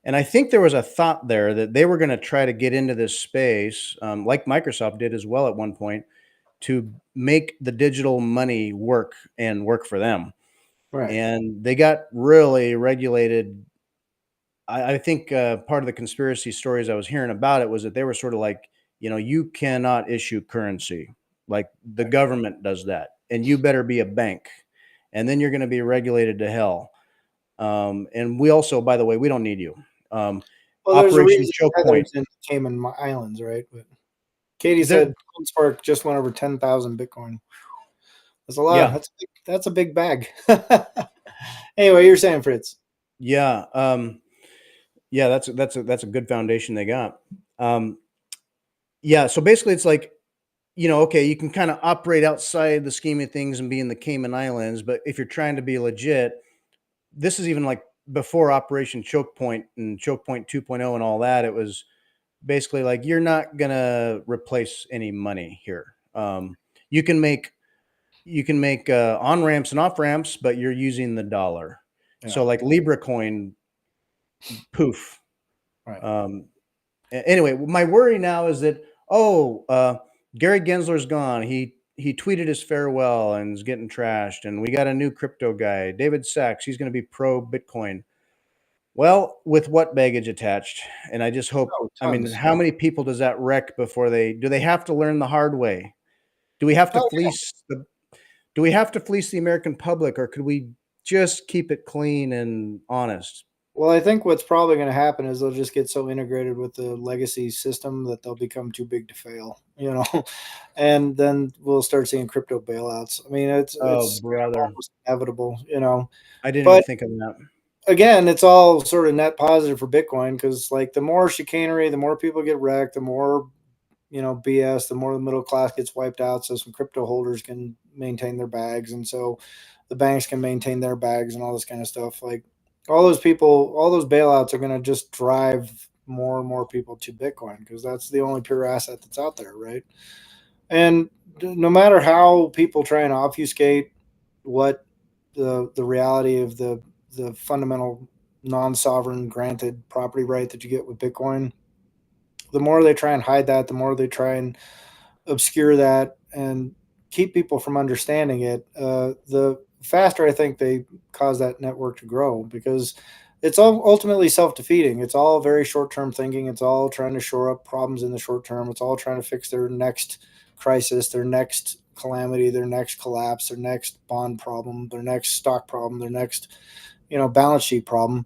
and I think there was a thought there that they were going to try to get into this space, like Microsoft did as well at one point, to make the digital money work and work for them. Right. And they got really regulated. I think part of the conspiracy stories I was hearing about it was that they were sort of like, you cannot issue currency. Like the government does that, and you better be a bank, and then you're going to be regulated to hell. And we also, by the way, we don't need you. Well, there's a Operation reason Choke Point. Heather's in Cayman Islands, right? But Katie There, said Spark just went over 10,000 Bitcoin. That's a lot. yeah, That's a big bag. Anyway, you're saying, Fritz. yeah, yeah. That's a good foundation they got. Um, yeah. So basically, it's like, okay, you can kind of operate outside the scheme of things and be in the Cayman Islands, but if you're trying to be legit, this is even like before Operation Choke Point and Choke Point 2.0 and all that. It was basically like you're not gonna replace any money here. You can make on ramps and off ramps, but you're using the dollar. Yeah. So like Libra coin, poof. Right. Um, Anyway, my worry now is that Gary Gensler's gone. He tweeted his farewell and is getting trashed, and we got a new crypto guy, David Sachs. He's going to be pro Bitcoin. Well, with what baggage attached? And I just hope. Oh, I mean, tons. how many people does that wreck before do they have to learn the hard way? Do we have to Oh, fleece the Do we have to fleece the American public, or could we just keep it clean and honest? well, I think what's probably going to happen is they'll just get so integrated with the legacy system that they'll become too big to fail, and then we'll start seeing crypto bailouts. I mean, Oh, it's kind of brother, almost inevitable. I didn't even But think of that. again, it's all sort of net positive for Bitcoin because like the more chicanery, the more people get wrecked, the more BS, the more the middle class gets wiped out. So some crypto holders can maintain their bags, and so the banks can maintain their bags and all this kind of stuff. Like all those people, all those bailouts are going to just drive more and more people to Bitcoin because that's the only pure asset that's out there, right? And no matter how people try and obfuscate what the reality of the fundamental non-sovereign granted property right that you get with Bitcoin, the more they try and hide that, the more they try and obscure that and keep people from understanding it, the faster I think they cause that network to grow because it's all ultimately self-defeating. It's all very short-term thinking. It's all trying to shore up problems in the short term. It's all trying to fix their next crisis, their next calamity, their next collapse, their next bond problem, their next stock problem, their next balance sheet problem.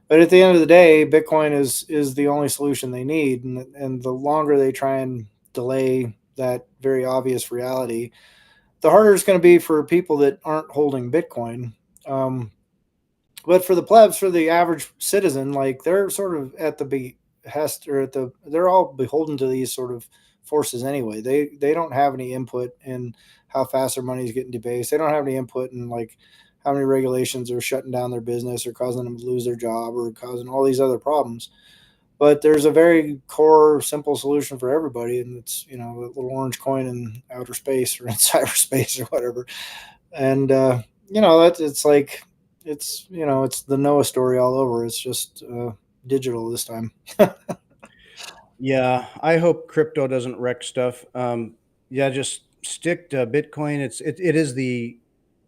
But at the end of the day, Bitcoin is the only solution they need, and the longer they try and delay that very obvious reality, the harder it's going to be for people that aren't holding Bitcoin. Um, but for the plebs, for the average citizen, like they're sort of at the behest or they're all beholden to these sort of forces anyway. They don't have any input in how fast their money is getting debased. They don't have any input in like how many regulations are shutting down their business or causing them to lose their job or causing all these other problems. But there's a very core, simple solution for everybody, and it's the little orange coin in outer space or in cyberspace or whatever. And that's it's like it's the Noah story all over. It's just digital this time. Yeah, I hope crypto doesn't wreck stuff. Yeah, just stick to Bitcoin. It is the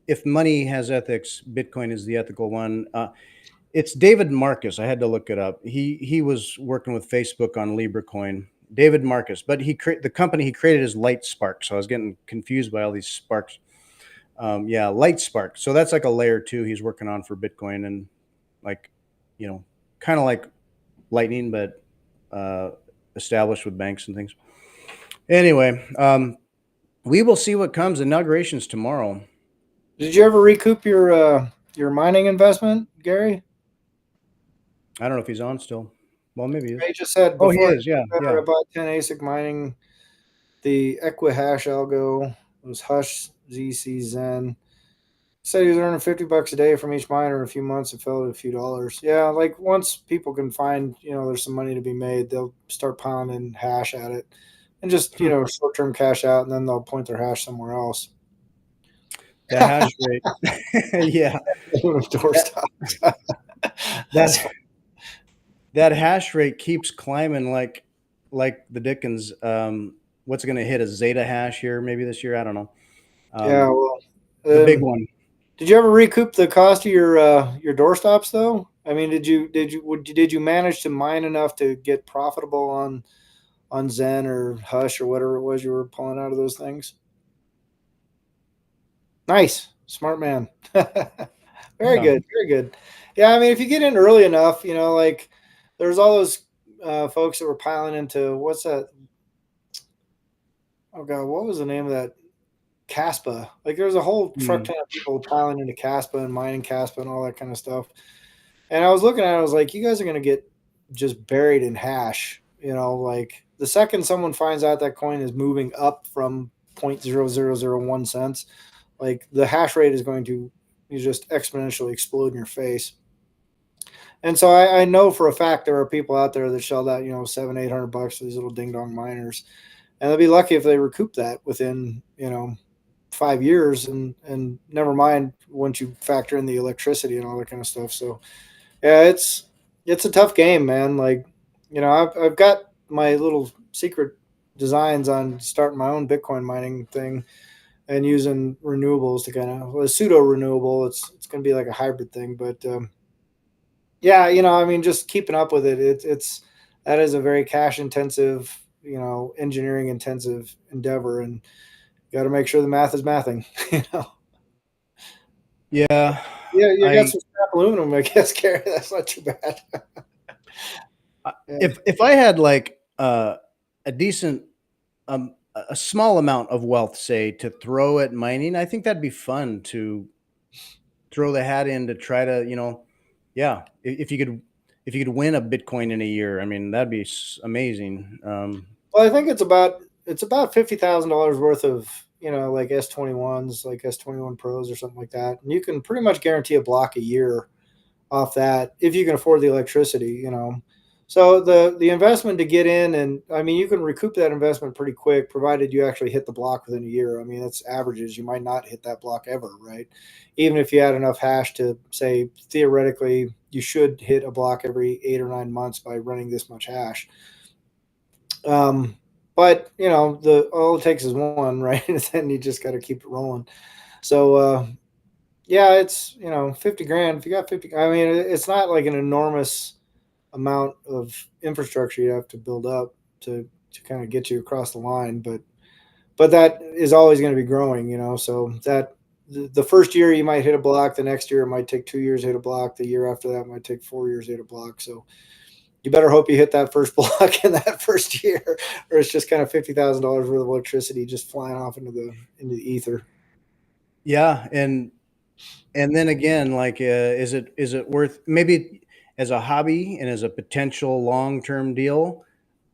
if money has ethics, Bitcoin is the ethical one. It's David Marcus. I had to look it up. He was working with Facebook on Libra coin. David Marcus, but the company he created is Light Spark. So I was getting confused by all these sparks. Yeah, Light Spark. So that's like a layer two he's working on for Bitcoin, and like, kind of like Lightning, but uh, established with banks and things. Anyway, we will see what comes. Inauguration's tomorrow. Did you ever recoup your mining investment, Gary? I don't know if he's on still. Well, maybe he is. You just said Oh, he before is. Yeah, I yeah. bought 10 ASIC mining. The Equihash algo was Hush ZC Zen. Said he was earning $50 a day from each miner. In a few months, it fell to a few dollars. Yeah, like once people can find, there's some money to be made, they'll start piling in hash at it, and just short term cash out, and then they'll point their hash somewhere else. The hash rate. Yeah, that, Doorstops. That's that that hash rate keeps climbing like the Dickens. What's going to hit a Zeta hash here maybe this year? I don't know. yeah. Well, The big one. did you ever recoup the cost of your doorstops though? I mean, did you manage to mine enough to get profitable on Zen or Hush or whatever it was you were pulling out of those things? Nice, smart man. Very Yeah. good, very good. Yeah, I mean, if you get in early enough, like there's all those folks that were piling into what's that? Oh god, what was the name of that? Caspa. Like there's a whole truck Mm. ton of people piling into Caspa and mining Caspa and all that kind of stuff. And I was looking at it, I was like, you guys are gonna get just buried in hash. Like the second someone finds out that coin is moving up from 0.0001 cents, like the hash rate is going to just exponentially explode in your face. And so I know for a fact there are people out there that shelled out, $700-800 for these little ding dong miners. And they'll be lucky if they recoup that within, 5 years, and never mind once you factor in the electricity and all that kind of stuff. So yeah, it's a tough game, man. Like, I've got my little secret designs on starting my own Bitcoin mining thing and using renewables to kind of, well, pseudo renewable. It's going to be like a hybrid thing, but yeah, I mean, just keeping up with it. It's that is a very cash intensive, engineering intensive endeavor, and you got to make sure the math is mathing. you know. Yeah. Yeah, you got I some scrap aluminum, I guess, Gary. That's not too bad. Yeah. if I had like a decent a small amount of wealth, say, to throw at mining, I think that'd be fun to throw the hat in to try to, yeah, if you could win a Bitcoin in a year, I mean, that'd be amazing. Well, I think it's about $50,000 worth of, like S21s, like S21 Pros or something like that, and you can pretty much guarantee a block a year off that if you can afford the electricity. So the investment to get in, and I mean, you can recoup that investment pretty quick, provided you actually hit the block within a year. I mean, that's averages. You might not hit that block ever, right? Even if you had enough hash to say theoretically you should hit a block every 8 or 9 months by running this much hash. Um, but the all it takes is one, right? And then you just got to keep it rolling. So yeah, it's 50 grand. If you got 50, I mean, it's not like an enormous amount of infrastructure you have to build up to kind of get you across the line, but that is always going to be growing. So that the first year you might hit a block, the next year it might take 2 years to hit a block, the year after that might take 4 years to hit a block. So you better hope you hit that first block in that first year, or it's just kind of $50,000 worth of electricity just flying off into the ether. Yeah, and then again, like, is it worth maybe as a hobby and as a potential long term deal?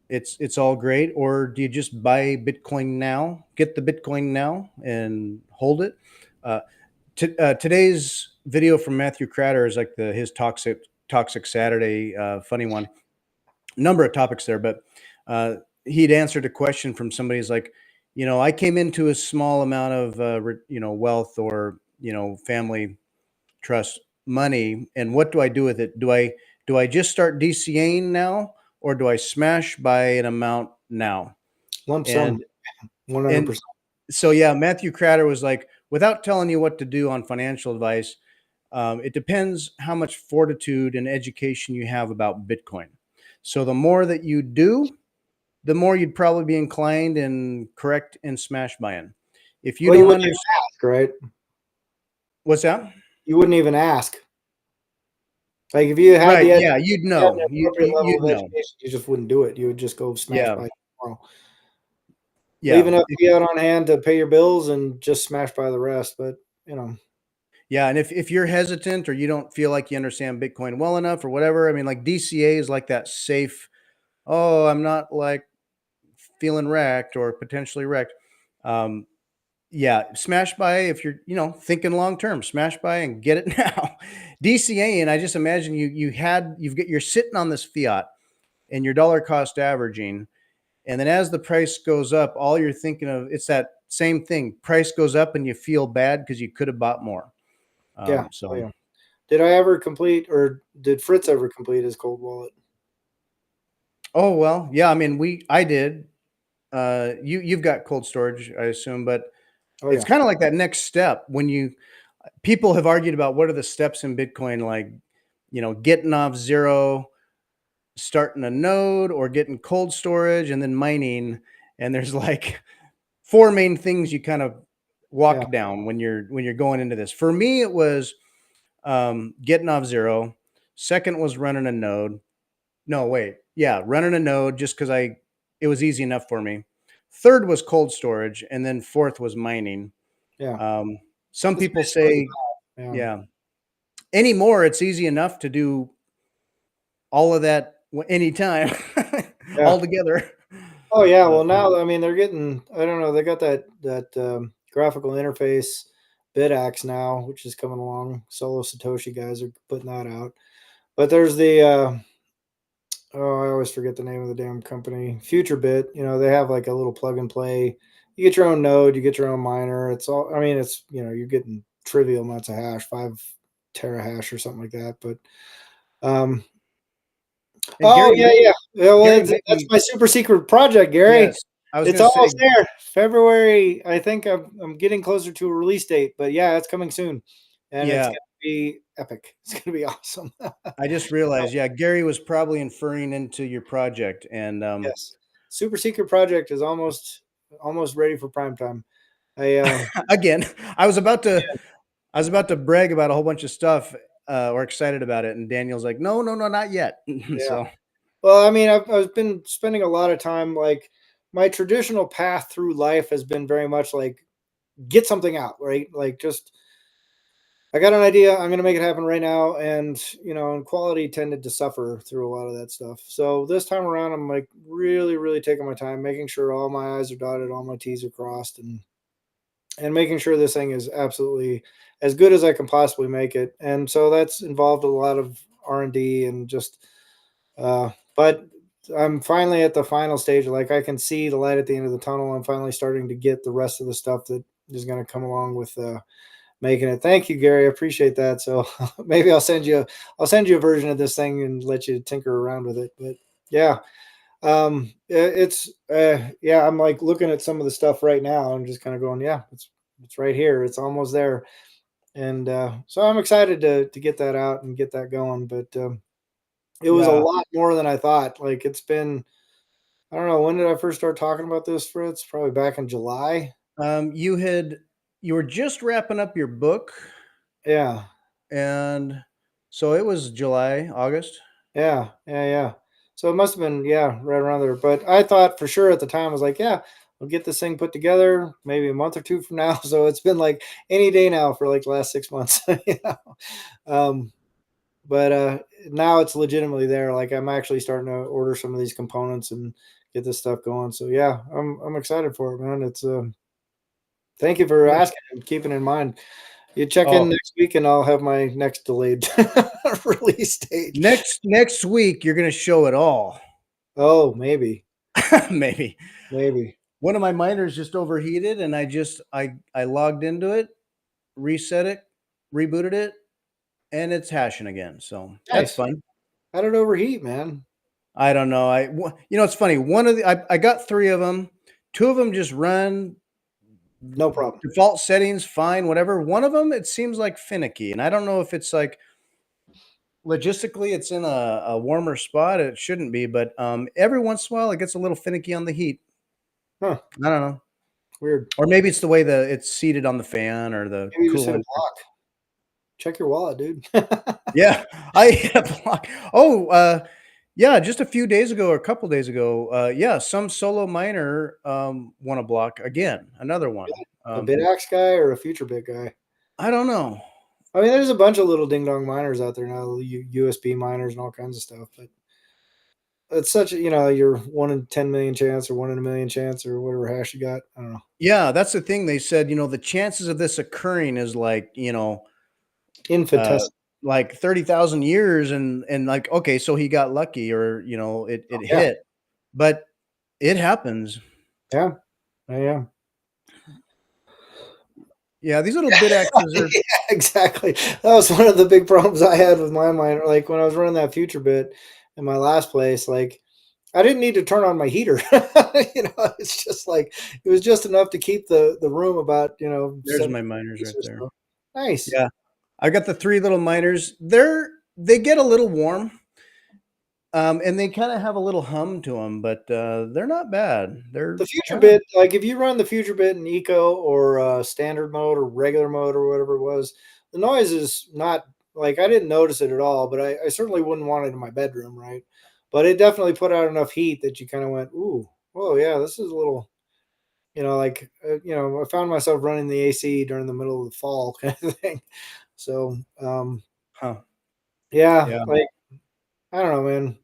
It's all great, or do you just buy Bitcoin now, get the Bitcoin now, and hold it? Uh, Today's video from Matthew Cratter is like his toxic Saturday funny one. Number of topics there, but he'd answered a question from somebody who's like, I came into a small amount of wealth or family trust money, and what do I do with it? Do I just start DCAing now, or do I smash by an amount now? Lump sum, And 100%. and so yeah, Matthew Cratter was like, without telling you what to do on financial advice, it depends how much fortitude and education you have about Bitcoin. So the more that you do, the more you'd probably be inclined and correct in smash buying. If you Well, you don't wouldn't even understand, ask, right? what's that? You wouldn't even ask. Like if you had Right? the Yeah, you'd you had an know. appropriate level You'd of know. education, you just wouldn't do it. You would just go smash Yeah, by tomorrow. Leave yeah, enough fiat on hand to pay your bills and just smash by the rest. But you know, yeah. And if you're hesitant or you don't feel like you understand Bitcoin well enough or whatever, I mean, like DCA is like that safe. Oh, I'm not like feeling wrecked or potentially wrecked. Um, yeah, smash buy if you're, thinking long term, smash buy and get it now. DCA, and I just imagine you're sitting on this fiat and your dollar cost averaging, and then as the price goes up, all you're thinking of, it's that same thing. Price goes up and you feel bad because you could have bought more. yeah, oh So yeah. Did I ever complete, or did Fritz ever complete his cold wallet? oh well, yeah, I mean I did. You've got cold storage, I assume, but Oh it's yeah, kind of like that next step when people have argued about what are the steps in Bitcoin, like, getting off zero, starting a node, or getting cold storage and then mining. And there's like four main things you kind of yeah, walk down when you're going into this. For me, it was getting off zero. Second was running a node. No, wait, yeah, running a node just because it was easy enough for me. Third was cold storage, and then fourth was mining. yeah. Um, some That's people basically the say, math. Yeah, yeah, anymore it's easy enough to do all of that anytime, yeah. all together. Oh yeah. Uh, Well, now I mean they're getting. I don't know. They got that graphical interface BitAxe now, which is coming along. Solo Satoshi guys are putting that out. But there's the oh, I always forget the name of the damn company. FutureBit. They have like a little plug and play. You get your own node, you get your own miner. It's all. I mean, it's you're getting trivial amounts of hash, 5 terahash or something like that. But um, and oh Gary yeah, yeah. maybe Yeah, well, Gary that's maybe my super secret project, Gary. yes. I was It's gonna say, almost there. February. I think I'm getting closer to a release date, but yeah, it's coming soon, and it's yeah. gonna be epic. It's gonna be awesome. I just realized, yeah, Gary was probably inferring into your project, and Yes, super secret project is almost ready for prime time. I again, I was about to I was about to brag about a whole bunch of stuff, or excited about it, and Daniel's like, "No, no, no, not yet." yeah. So Well, I mean, I've been spending a lot of time like my traditional path through life has been very much like get something out, right? Like just I got an idea. I'm going to make it happen right now. And, and quality tended to suffer through a lot of that stuff. So this time around, I'm like really, really taking my time, making sure all my I's are dotted, all my T's are crossed, and making sure this thing is absolutely as good as I can possibly make it. And so that's involved a lot of R&D and just, but I'm finally at the final stage. Like I can see the light at the end of the tunnel. I'm finally starting to get the rest of the stuff that is going to come along with, making it. Thank you, Gary. I appreciate that. So maybe I'll send you a version of this thing and let you tinker around with it. But yeah, yeah, I'm like looking at some of the stuff right now and just kind of going, yeah, it's right here. It's almost there. And so I'm excited to get that out and get that going. But it was a Yeah. lot more than I thought. Like it's been, I don't know, when did I first start talking about this, Fritz? Probably back in July. You had you were just wrapping up your book, Yeah. and so it was July, August? Yeah, yeah, yeah. So it must have been, yeah, right around there. But I thought for sure at the time, I was like, yeah, we'll get this thing put together maybe a month or two from now. So it's been like any day now for like the last 6 months. Um, but now it's legitimately there. Like I'm actually starting to order some of these components and get this stuff going. So yeah, I'm excited for it, man. It's thank you for Good. asking and keeping in mind. You check in Oh, next week and I'll have my next delayed release date. next week, you're gonna show it all. Oh, maybe. Maybe. Maybe. One of my miners just overheated, and I logged into it, reset it, rebooted it, and it's hashing again, so that's Nice. fun. How'd it overheat, man? I don't know, it's funny, one of the I got 3 of them. 2 of them just run No problem. default settings, fine, whatever. One of them, it seems like finicky, and I don't know if it's like logistically it's in a warmer spot. It shouldn't be, but every once in a while it gets a little finicky on the heat. Huh, I don't know, weird. or maybe it's the way it's seated on the fan or the Maybe you just hit a coolant. block. Check your wallet, dude. Yeah, I hit a block. Oh, yeah, just a few days ago or a couple days ago, yeah, some solo miner won a block again, another one. A BitAxe guy or a future bit guy? I don't know. I mean, there's a bunch of little ding dong miners out there now, USB miners and all kinds of stuff. But it's such a, your 1 in 10 million chance or 1 in a million chance or whatever hash you got. I don't know. Yeah, that's the thing. They said, the chances of this occurring is uh, Infinitesimal. like 30,000 years, and like, okay, so he got lucky, or it Yeah. hit, but it happens. Yeah. Yeah. Yeah, these little bit axes are. Yeah, exactly. That was one of the big problems I had with my miner. Like when I was running that future bit in my last place, like I didn't need to turn on my heater. It's just like it was just enough to keep the room about There's 70 my miners degrees right or there. so. Nice. Yeah, I got the 3 little miners. They get a little warm, and they kinda have a little hum to them, but, they're not bad. They're The future kinda. bit, like if you run the future bit in eco or standard mode or regular mode or whatever it was, the noise is not like I didn't notice it at all, but I certainly wouldn't want it in my bedroom, right? But it definitely put out enough heat that you kind of went, ooh, whoa, yeah, this is a little, like, I found myself running the AC during the middle of the fall kind of thing. So, Huh. yeah, Yeah. like, I don't know, man.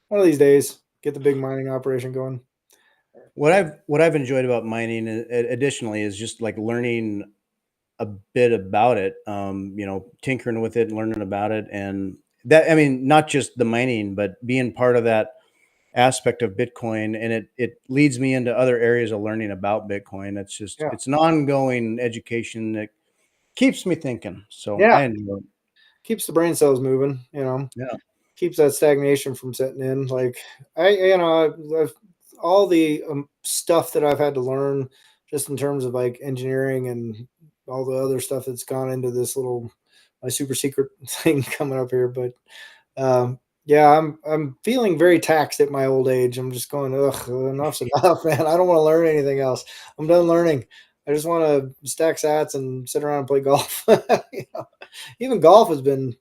One of these days, get the big mining operation going. What I've enjoyed about mining, additionally, is just, like, learning a bit about it, tinkering with it, learning about it, and that, I mean, not just the mining, but being part of that aspect of Bitcoin, and it leads me into other areas of learning about Bitcoin. Yeah. It's an ongoing education that keeps me thinking, so Yeah. I enjoy it. Keeps the brain cells moving, Yeah. keeps that stagnation from setting in. Like I've all the stuff that I've had to learn just in terms of like engineering and all the other stuff that's gone into this little my super secret thing coming up here. But yeah, I'm feeling very taxed at my old age. I'm just going, ugh, enough's enough, man. I don't want to learn anything else. I'm done learning. I just want to stack sats and sit around and play golf. Even golf has been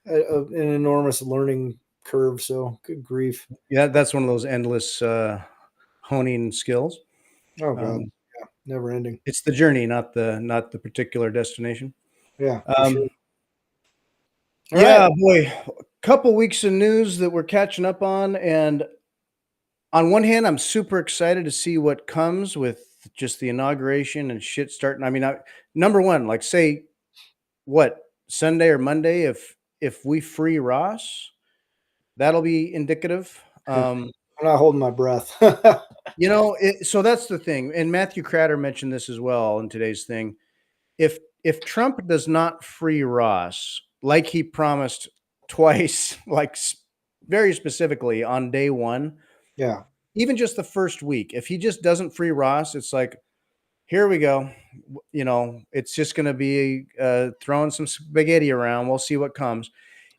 an enormous learning curve. So good grief. Yeah, that's one of those endless, honing skills. Oh God. Um, never ending. It's the journey, not the particular destination. Yeah, for sure. Um, All right. yeah, boy, couple weeks of news that we're catching up on, and on one hand, I'm super excited to see what comes with just the inauguration and shit starting. I mean, number one, like say what Sunday or Monday, if we free Ross, that'll be indicative. I'm not holding my breath. So that's the thing, and Matthew Cratter mentioned this as well in today's thing. If Trump does not free Ross, like he promised twice, like very specifically on day one, Yeah. even just the first week, if he just doesn't free Ross, it's like, here we go. It's just going to be throwing some spaghetti around. We'll see what comes.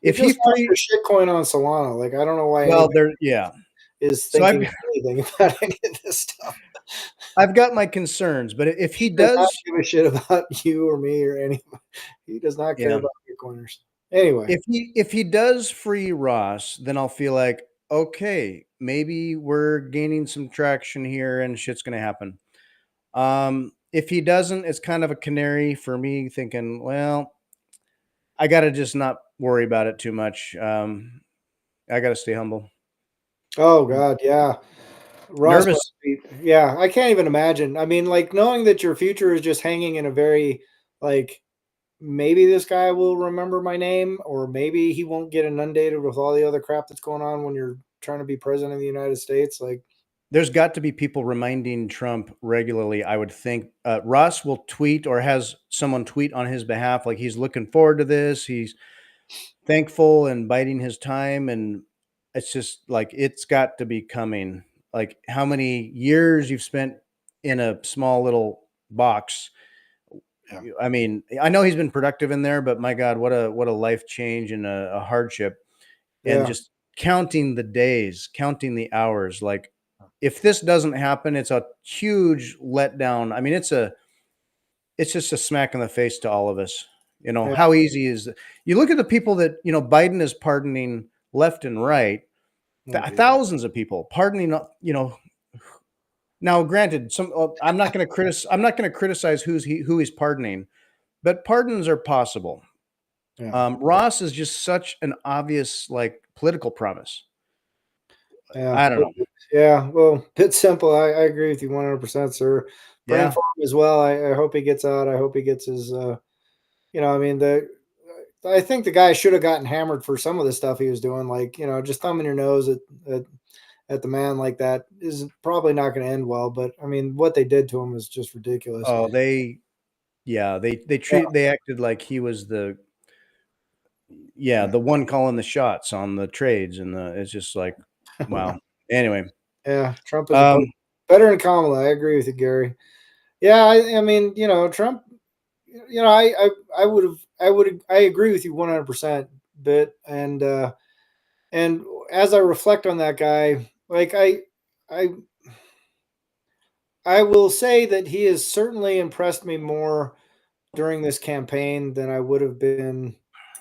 He If he just lost free, his shitcoin on Solana. Like, I don't know why well, anybody there, yeah. is So thinking anything about any of this stuff. I've got my concerns, but if he He does not does, give a shit about you or me or anybody. He does not care yeah, about Bitcoiners. Anyway. if he does free Ross, then I'll feel like, okay, maybe we're gaining some traction here and shit's going to happen. If he doesn't, it's kind of a canary for me thinking, well, I got to just not worry about it too much. I got to stay humble. Oh God, yeah. Ross must Nervous. be, yeah, I can't even imagine. I mean, like knowing that your future is just hanging in a very like maybe this guy will remember my name, or maybe he won't get inundated with all the other crap that's going on when you're trying to be president of the United States. Like, There's got to be people reminding Trump regularly, I would think. Ross will tweet or has someone tweet on his behalf, like he's looking forward to this. He's thankful and biding his time. And it's just like, it's got to be coming. Like how many years you've spent in a small little box. yeah, I mean, I know he's been productive in there, but my God, what a life change and a hardship. And yeah, just counting the days, counting the hours. Like if this doesn't happen, it's a huge letdown. I mean, it's just a smack in the face to all of us. yeah. How easy is it? You look at the people that, Biden is pardoning left and right, Oh, geez. thousands of people pardoning, now granted, I'm not going to criticize who he's pardoning, but pardons are possible. Yeah, Ross is just such an obvious like political promise. yeah, I don't know. yeah. Well, it's simple. I agree with you 100%, sir. Praying Yeah. for him as well. I hope he gets out. I hope he gets his. I mean, I think the guy should have gotten hammered for some of the stuff he was doing. Like, just thumbing your nose at the man like that is probably not going to end well. But I mean, what they did to him is just ridiculous. Oh, they acted like he was Yeah, the one calling the shots on the trades and it's just like, wow. Anyway, yeah. Trump is a um, better than Kamala. I agree with you, Gary. Yeah, I mean, Trump. I agree with you 100%. Bit and as I reflect on that guy, like I I will say that he has certainly impressed me more during this campaign than I would have been.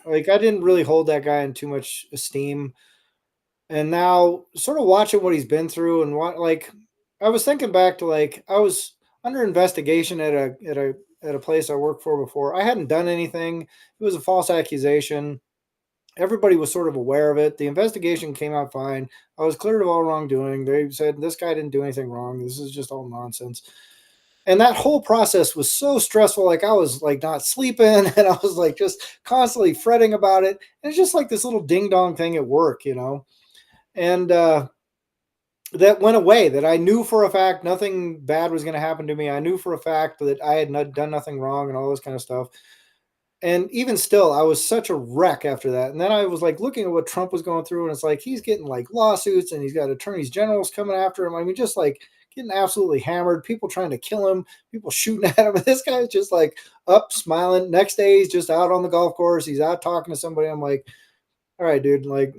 Like, I didn't really hold that guy in too much esteem. And now, sort of watching what he's been through and what, like, I was thinking back to like I was under investigation at a place I worked for before. I hadn't done anything. It was a false accusation. Everybody was sort of aware of it. The investigation came out fine. I was cleared of all wrongdoing. They said this guy didn't do anything wrong. This is just all nonsense. And that whole process was so stressful. Like I was like not sleeping and I was like just constantly fretting about it. And it's just like this little ding dong thing at work. And that went away. That I knew for a fact nothing bad was going to happen to me. I knew for a fact that I had not done nothing wrong and all this kind of stuff. And even still, I was such a wreck after that. And then I was like looking at what Trump was going through, and it's like he's getting like lawsuits and he's got attorneys generals coming after him. I mean, just like getting absolutely hammered, people trying to kill him, people shooting at him. And this guy's just like up smiling. Next day, he's just out on the golf course. He's out talking to somebody. I'm like, all right, dude, like,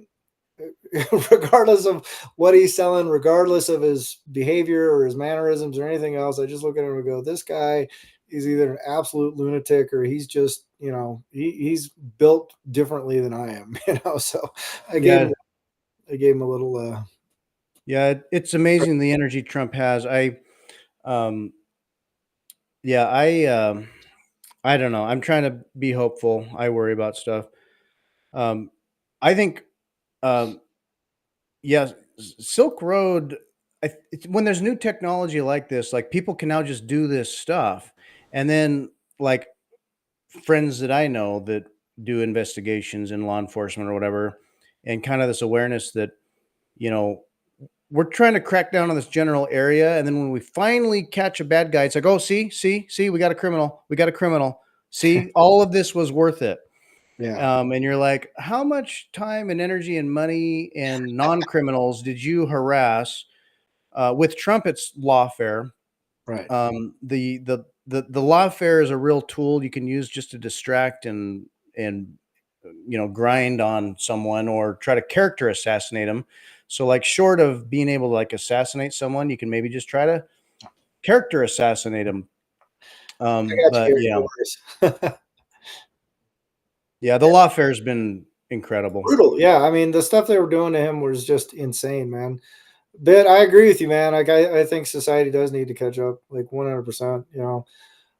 regardless of what he's selling, regardless of his behavior or his mannerisms or anything else, I just look at him and go, this guy is either an absolute lunatic or he's just, he's built differently than I am. So I gave yeah, him, I gave him a little, yeah, it's amazing the energy Trump has. Um, Yeah, I don't know. I'm trying to be hopeful. I worry about stuff. Um, I think, um, yeah, Silk Road. When there's new technology like this, like people can now just do this stuff, and then like friends that I know that do investigations in law enforcement or whatever, and kind of this awareness that you know we're trying to crack down on this general area, and then when we finally catch a bad guy, it's like, oh, see, we got a criminal, we got a criminal. See, all of this was worth it. Yeah, And you're like, how much time and energy and money and non-criminals did you harass? With Trump, it's lawfare. right. The lawfare is a real tool you can use just to distract and grind on someone or try to character assassinate them. So like short of being able to like assassinate someone, you can maybe just try to character assassinate them. I got But you, Gary. yeah, No worries. yeah, the lawfare has been incredible. Brutal. Yeah, I mean, the stuff they were doing to him was just insane, man. But I agree with you, man. Like, I think society does need to catch up, like 100%.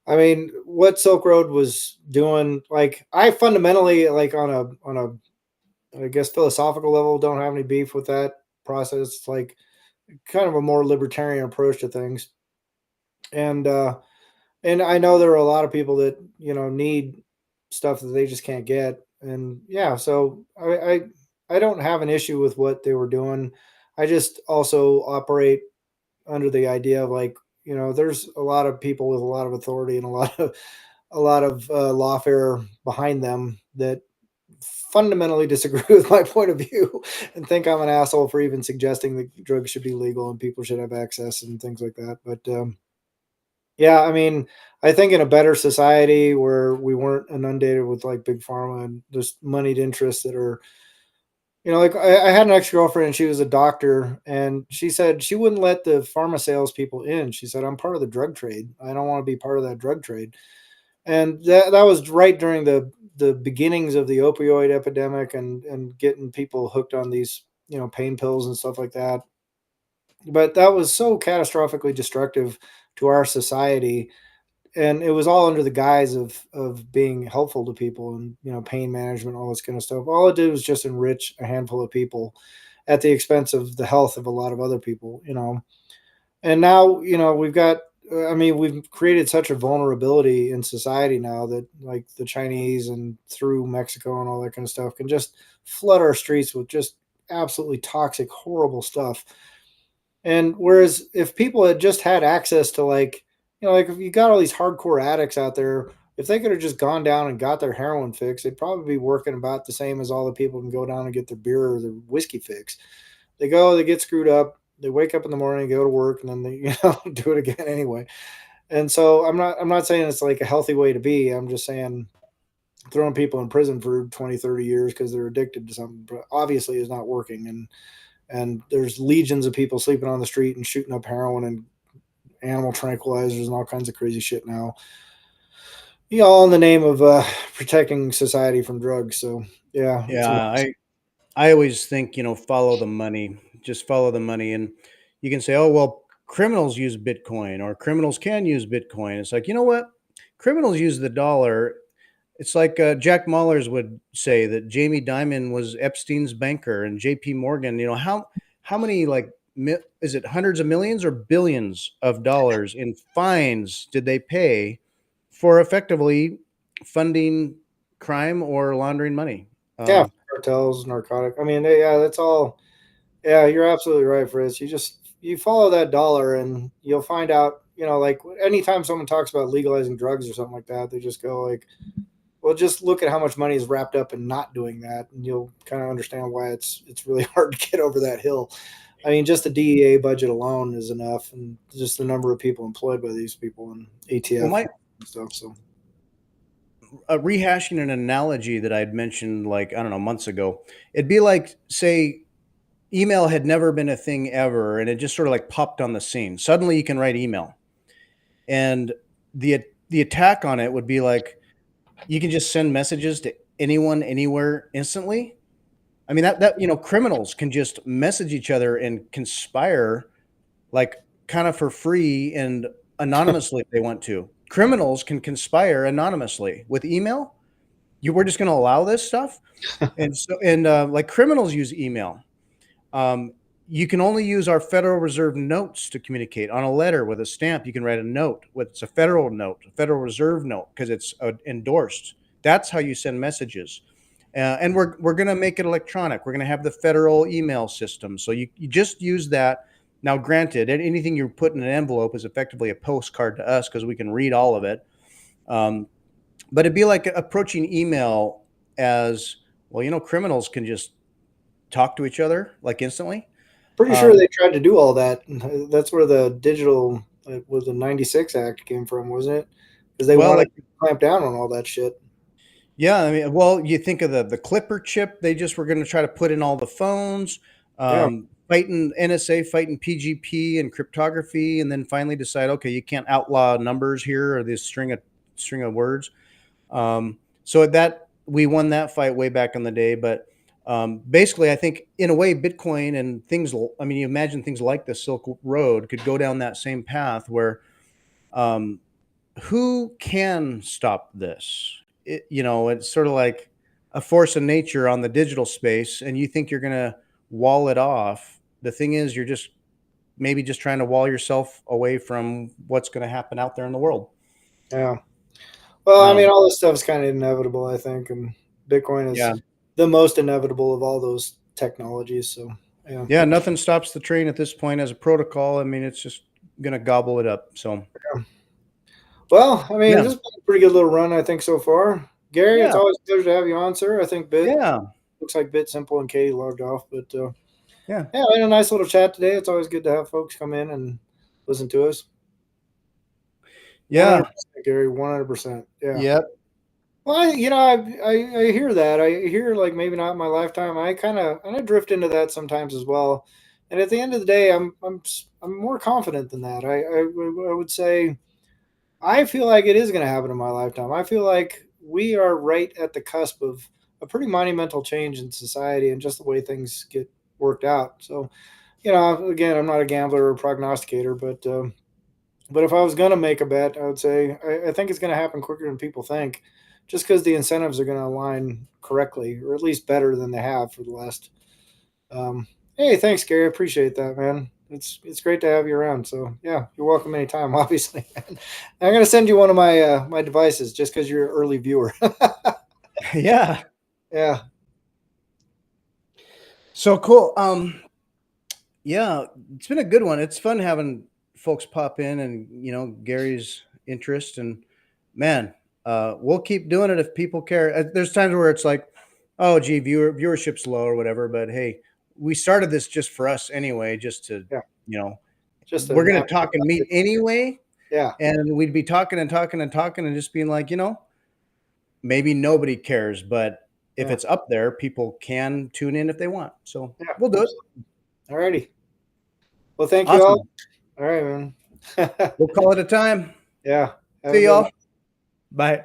I mean, what Silk Road was doing, like, I fundamentally, like, I guess, philosophical level, don't have any beef with that process. It's like kind of a more libertarian approach to things, and and I know there are a lot of people that need stuff that they just can't get, and yeah, so I don't have an issue with what they were doing. I just also operate under the idea of like there's a lot of people with a lot of authority and a lot of lawfare behind them that fundamentally disagree with my point of view and think I'm an asshole for even suggesting that drugs should be legal and people should have access and things like that. But yeah, I mean, I think in a better society where we weren't inundated with like big pharma and just moneyed interests that are, like I had an ex girlfriend and she was a doctor and she said she wouldn't let the pharma salespeople in. She said, I'm part of the drug trade. I don't want to be part of that drug trade. And that was right during the beginnings of the opioid epidemic and getting people hooked on these, pain pills and stuff like that. But that was so catastrophically destructive to our society, and it was all under the guise of being helpful to people and pain management, all this kind of stuff. All it did was just enrich a handful of people at the expense of the health of a lot of other people. And now we've got I mean, we've created such a vulnerability in society now that like the Chinese and through Mexico and all that kind of stuff can just flood our streets with just absolutely toxic horrible stuff. And whereas if people had just had access to like if you got all these hardcore addicts out there, if they could have just gone down and got their heroin fix, they'd probably be working about the same as all the people who can go down and get their beer or their whiskey fix. They go, they get screwed up, they wake up in the morning, go to work, and then they do it again anyway. And so I'm not saying it's like a healthy way to be. I'm just saying throwing people in prison for 20, 30 years because they're addicted to something obviously is not working. And there's legions of people sleeping on the street and shooting up heroin and animal tranquilizers and all kinds of crazy shit now. All in the name of protecting society from drugs. So yeah, it's Yeah, a I always think, follow the money, just follow the money. And you can say, oh, well, criminals use Bitcoin or criminals can use Bitcoin. It's like, you know what? Criminals use the dollar. It's like Jack Mallers would say that Jamie Dimon was Epstein's banker and JP Morgan, how many like, is it hundreds of millions or billions of dollars in fines did they pay for effectively funding crime or laundering money? yeah, Um, cartels, narcotic. I mean, yeah, that's all. Yeah, you're absolutely right, Fritz. You follow that dollar and you'll find out, like anytime someone talks about legalizing drugs or something like that, they just go like, well, just look at how much money is wrapped up in not doing that, and you'll kind of understand why it's really hard to get over that hill. I mean, just the DEA budget alone is enough, and just the number of people employed by these people and well, ATF my and stuff. So rehashing an analogy that I'd mentioned, like, I don't know, months ago, it'd be like, say, email had never been a thing ever, and it just sort of like popped on the scene. Suddenly you can write email. And the attack on it would be like, you can just send messages to anyone, anywhere, instantly. I mean, criminals can just message each other and conspire like kind of for free and anonymously if they want to. criminals can conspire anonymously with email. We're just going to allow this stuff, like criminals use email. Um, you can only use our Federal Reserve notes to communicate. On a letter with a stamp, you can write a note. It's a federal note, a Federal Reserve note, because it's endorsed. That's how you send messages. And we're going to make it electronic. We're going to have the federal email system. So you just use that. Now, granted, anything you put in an envelope is effectively a postcard to us because we can read all of it. But it'd be like approaching email as, well, criminals can just talk to each other like instantly. Pretty sure they tried to do all that. That's where the digital was the '96 Act came from, wasn't it? Because they wanted to clamp down on all that shit. Yeah, I mean, well, you think of the Clipper chip they just were going to try to put in all the phones, Yeah. fighting NSA, fighting PGP and cryptography, and then finally decide, okay, you can't outlaw numbers here or this string of words. So that we won that fight way back in the day, but basically, I think in a way, Bitcoin and things. I mean, you imagine things like the Silk Road could go down that same path where who can stop this? It's sort of like a force of nature on the digital space, and you think you're going to wall it off. The thing is, you're just maybe just trying to wall yourself away from what's going to happen out there in the world. Yeah. Well, I mean, all this stuff is kind of inevitable, I think, and Bitcoin is the most inevitable of all those technologies. So, yeah, nothing stops the train at this point as a protocol. I mean, it's just going to gobble it up. So, well, I mean, this has been a pretty good little run, I think, so far. Gary, it's always a pleasure to have you on, sir. I think looks like Bit Simple and Katie logged off, but yeah, we had a nice little chat today. It's always good to have folks come in and listen to us. Yeah, 100%, Gary, 100%. Yeah. Yep. Well, I hear that. I hear like maybe not in my lifetime. I kind of drift into that sometimes as well. And at the end of the day, I'm more confident than that. I would say I feel like it is going to happen in my lifetime. I feel like we are right at the cusp of a pretty monumental change in society and just the way things get worked out. So, again, I'm not a gambler or a prognosticator, but if I was going to make a bet, I would say I think it's going to happen quicker than people think, just because the incentives are going to align correctly, or at least better than they have for the last. Hey, thanks, Gary. I appreciate that, man. It's great to have you around. So yeah, you're welcome anytime. Obviously, I'm going to send you one of my my devices just because you're an early viewer. Yeah. So cool. Yeah, it's been a good one. It's fun having folks pop in and Gary's interest, and man, we'll keep doing it if people care. There's times where it's like, oh gee, viewership's low or whatever, but hey, we started this just for us anyway, just to we're gonna talk and meet anyway. Yeah. And we'd be talking and talking and talking and just being like, maybe nobody cares, but if it's up there, people can tune in if they want. So we'll do it. All righty. Well, thank you all. All right, man. We'll call it a time. Yeah. See y'all. Bye.